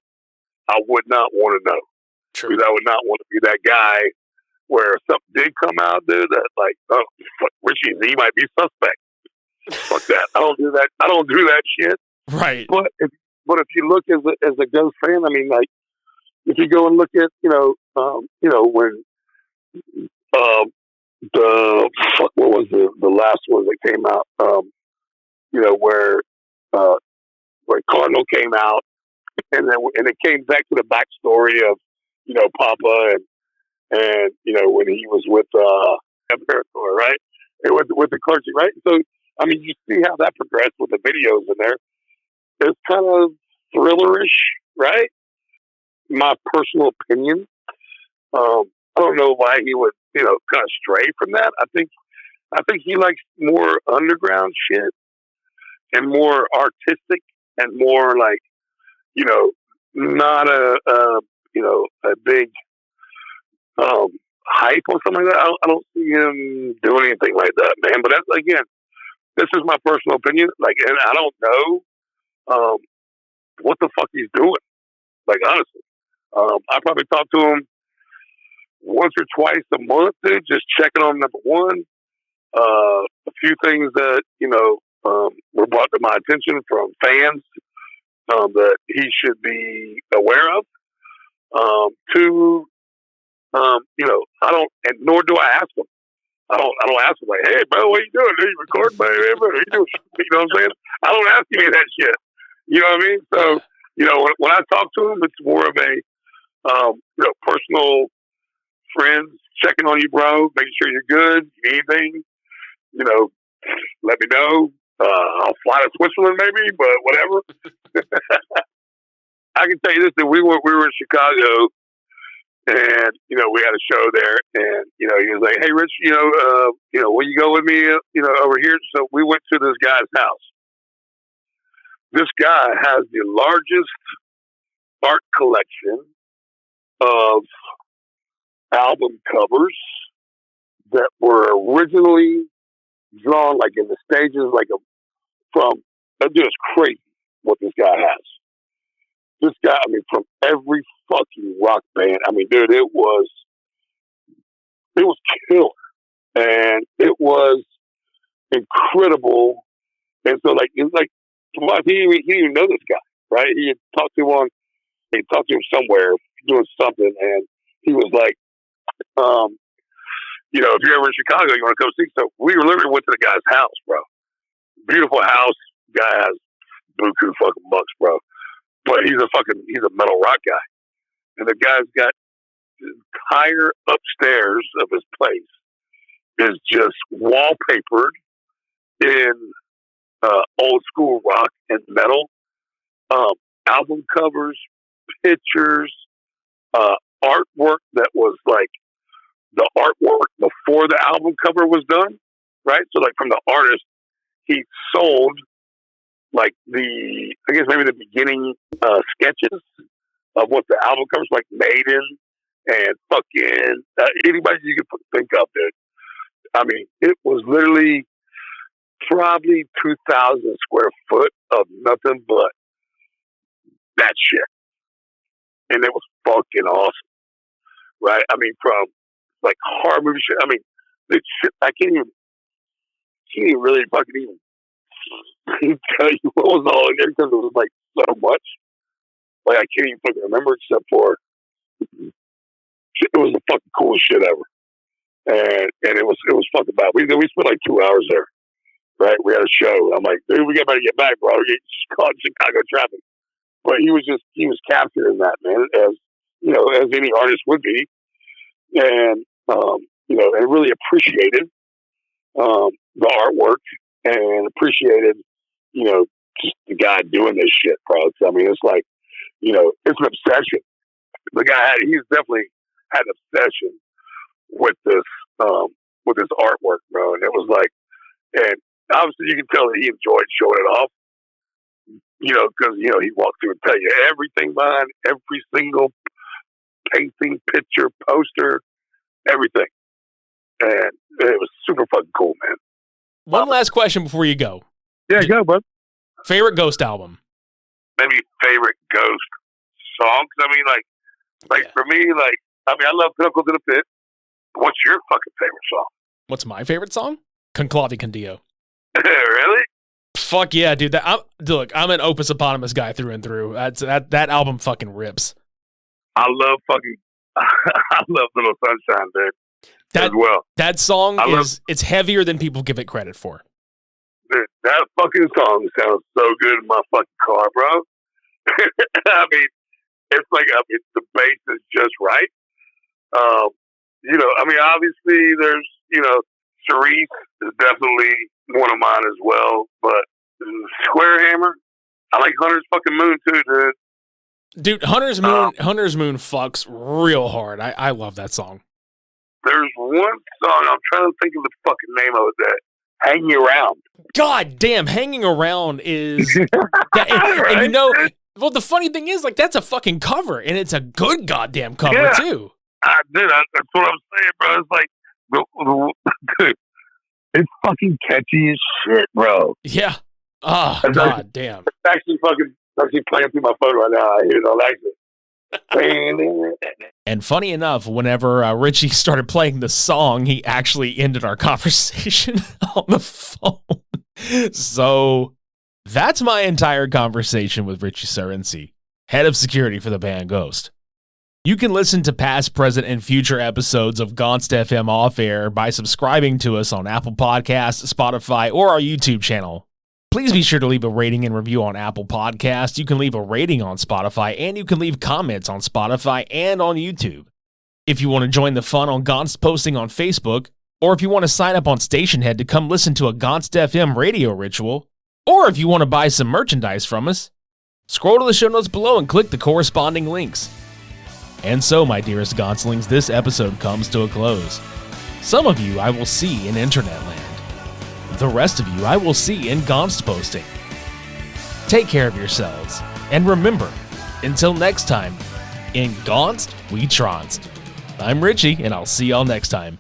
Speaker 2: I would not want to know.
Speaker 3: True.
Speaker 2: Because I would not want to be that guy where if something did come out, dude, that like, oh, fuck, Richie, he might be suspect. Fuck that. I don't do that. I don't do that shit.
Speaker 1: Right.
Speaker 2: But if you look as a Ghost fan, I mean, like, if you go and look at, when what was the last one that came out? Where Cardinal came out, and it came back to the backstory of Papa and when he was with Imperator, right? And with the clergy, right? So I mean, you see how that progressed with the videos in there. It's kind of thrillerish, right? My personal opinion. I don't know why he would, kind of stray from that. I think he likes more underground shit and more artistic and more like, not a big hype or something like that. I don't see him doing anything like that, man. But that's, again, this is my personal opinion. Like, and I don't know what the fuck he's doing. Like, honestly, I probably talk to him once or twice a month, dude, just checking on number one. A few things that were brought to my attention from fans that he should be aware of. Two, I don't, and nor do I ask him. I don't ask him like, hey, bro, what you doing? Are you recording, man? What are you doing? You know what I'm saying? I don't ask him any of that shit. You know what I mean? So, when I talk to him, it's more of a, personal friends checking on you, bro, making sure you're good. You need anything, let me know. I'll fly to Switzerland maybe, but whatever. I can tell you this, that we were in Chicago, and we had a show there, and he was like, hey, Rich, will you go with me over here? So we went to this guy's house. This guy has the largest art collection of album covers that were originally drawn like in the stages, it's crazy what this guy has. This guy, I mean, from every fucking rock band. I mean, dude, it was killer. And it was incredible. And so, he didn't even know this guy, right? He talked to him somewhere doing something, and he was like, if you're ever in Chicago, you want to come see. So we literally went to the guy's house, bro. Beautiful house. Guy has buku fucking bucks, bro. But he's a metal rock guy. And the guy's got the entire upstairs of his place is just wallpapered in old school rock and metal, album covers, pictures, artwork that was like the artwork before the album cover was done, right? So like from the artist, he sold like maybe the beginning sketches of what the album covers, like Maiden and fucking anybody you can think of, dude. I mean, it was literally probably 2,000 square foot of nothing but that shit. And it was fucking awesome, right? I mean, from like horror movie shit. I mean, this shit, I can't even really fucking even tell you what was all in there because it was like so much. Like, I can't even fucking remember except for it was the fucking coolest shit ever. and it was fucking bad. We spent like 2 hours there, right? We had a show. I'm like, dude, we better get back, bro. Get caught in Chicago traffic. But he was captured in that, man, as any artist would be, and and really appreciated the artwork and appreciated, just the guy doing this shit, bro. I mean, it's like, it's an obsession. The guy he's definitely had an obsession with this artwork, bro. And it was like, and obviously you can tell that he enjoyed showing it off, because, he walked through and tell you everything behind every single painting, picture, poster, everything. And it was super fucking cool, man.
Speaker 1: One last question before you go.
Speaker 2: Yeah, go, bud.
Speaker 1: Favorite Ghost album?
Speaker 2: Maybe favorite Ghost songs. I mean, for me, I love Pinnacle to the Pit. What's your fucking favorite song?
Speaker 1: What's my favorite song? Conclavi Condio.
Speaker 2: Really?
Speaker 1: Fuck yeah, dude. Look, I'm an Opus Eponymous guy through and through. That album fucking rips.
Speaker 2: I love Little Sunshine, dude. As well.
Speaker 1: That song it's heavier than people give it credit for.
Speaker 2: Dude, that fucking song sounds so good in my fucking car, bro. I mean, it's like the bass is just right. Obviously there's, Cerise is definitely one of mine as well, but Square Hammer, I like Hunter's fucking Moon too, dude.
Speaker 1: Dude, Hunter's Moon fucks real hard. I love that song.
Speaker 2: There's one song, I'm trying to think of the fucking name of it, Hanging Around.
Speaker 1: God damn, Hanging Around is...
Speaker 2: Right?
Speaker 1: And well, the funny thing is, that's a fucking cover, and it's a good goddamn cover, too.
Speaker 2: That's what I'm saying, bro. It's like, dude, it's fucking catchy as shit, bro.
Speaker 1: Yeah. Oh, god damn.
Speaker 2: It's actually playing through my phone right now. I hear it on accident.
Speaker 1: And funny enough, whenever Richie started playing the song, he actually ended our conversation on the phone. So that's my entire conversation with Richie Surrency, head of security for the band Ghost. You can listen to past, present, and future episodes of gonstFM Off Air by subscribing to us on Apple Podcasts, Spotify, or our YouTube channel. Please be sure to leave a rating and review on Apple Podcasts. You can leave a rating on Spotify, and you can leave comments on Spotify and on YouTube. If you want to join the fun on Gonst posting on Facebook, or if you want to sign up on Stationhead to come listen to a gonstFM radio ritual, or if you want to buy some merchandise from us, scroll to the show notes below and click the corresponding links. And so, my dearest Gonslings, this episode comes to a close. Some of you I will see in internet land. The rest of you I will see in Gonst posting. Take care of yourselves, and remember, until next time, in Gonst we tronst. I'm Richie, and I'll see y'all next time.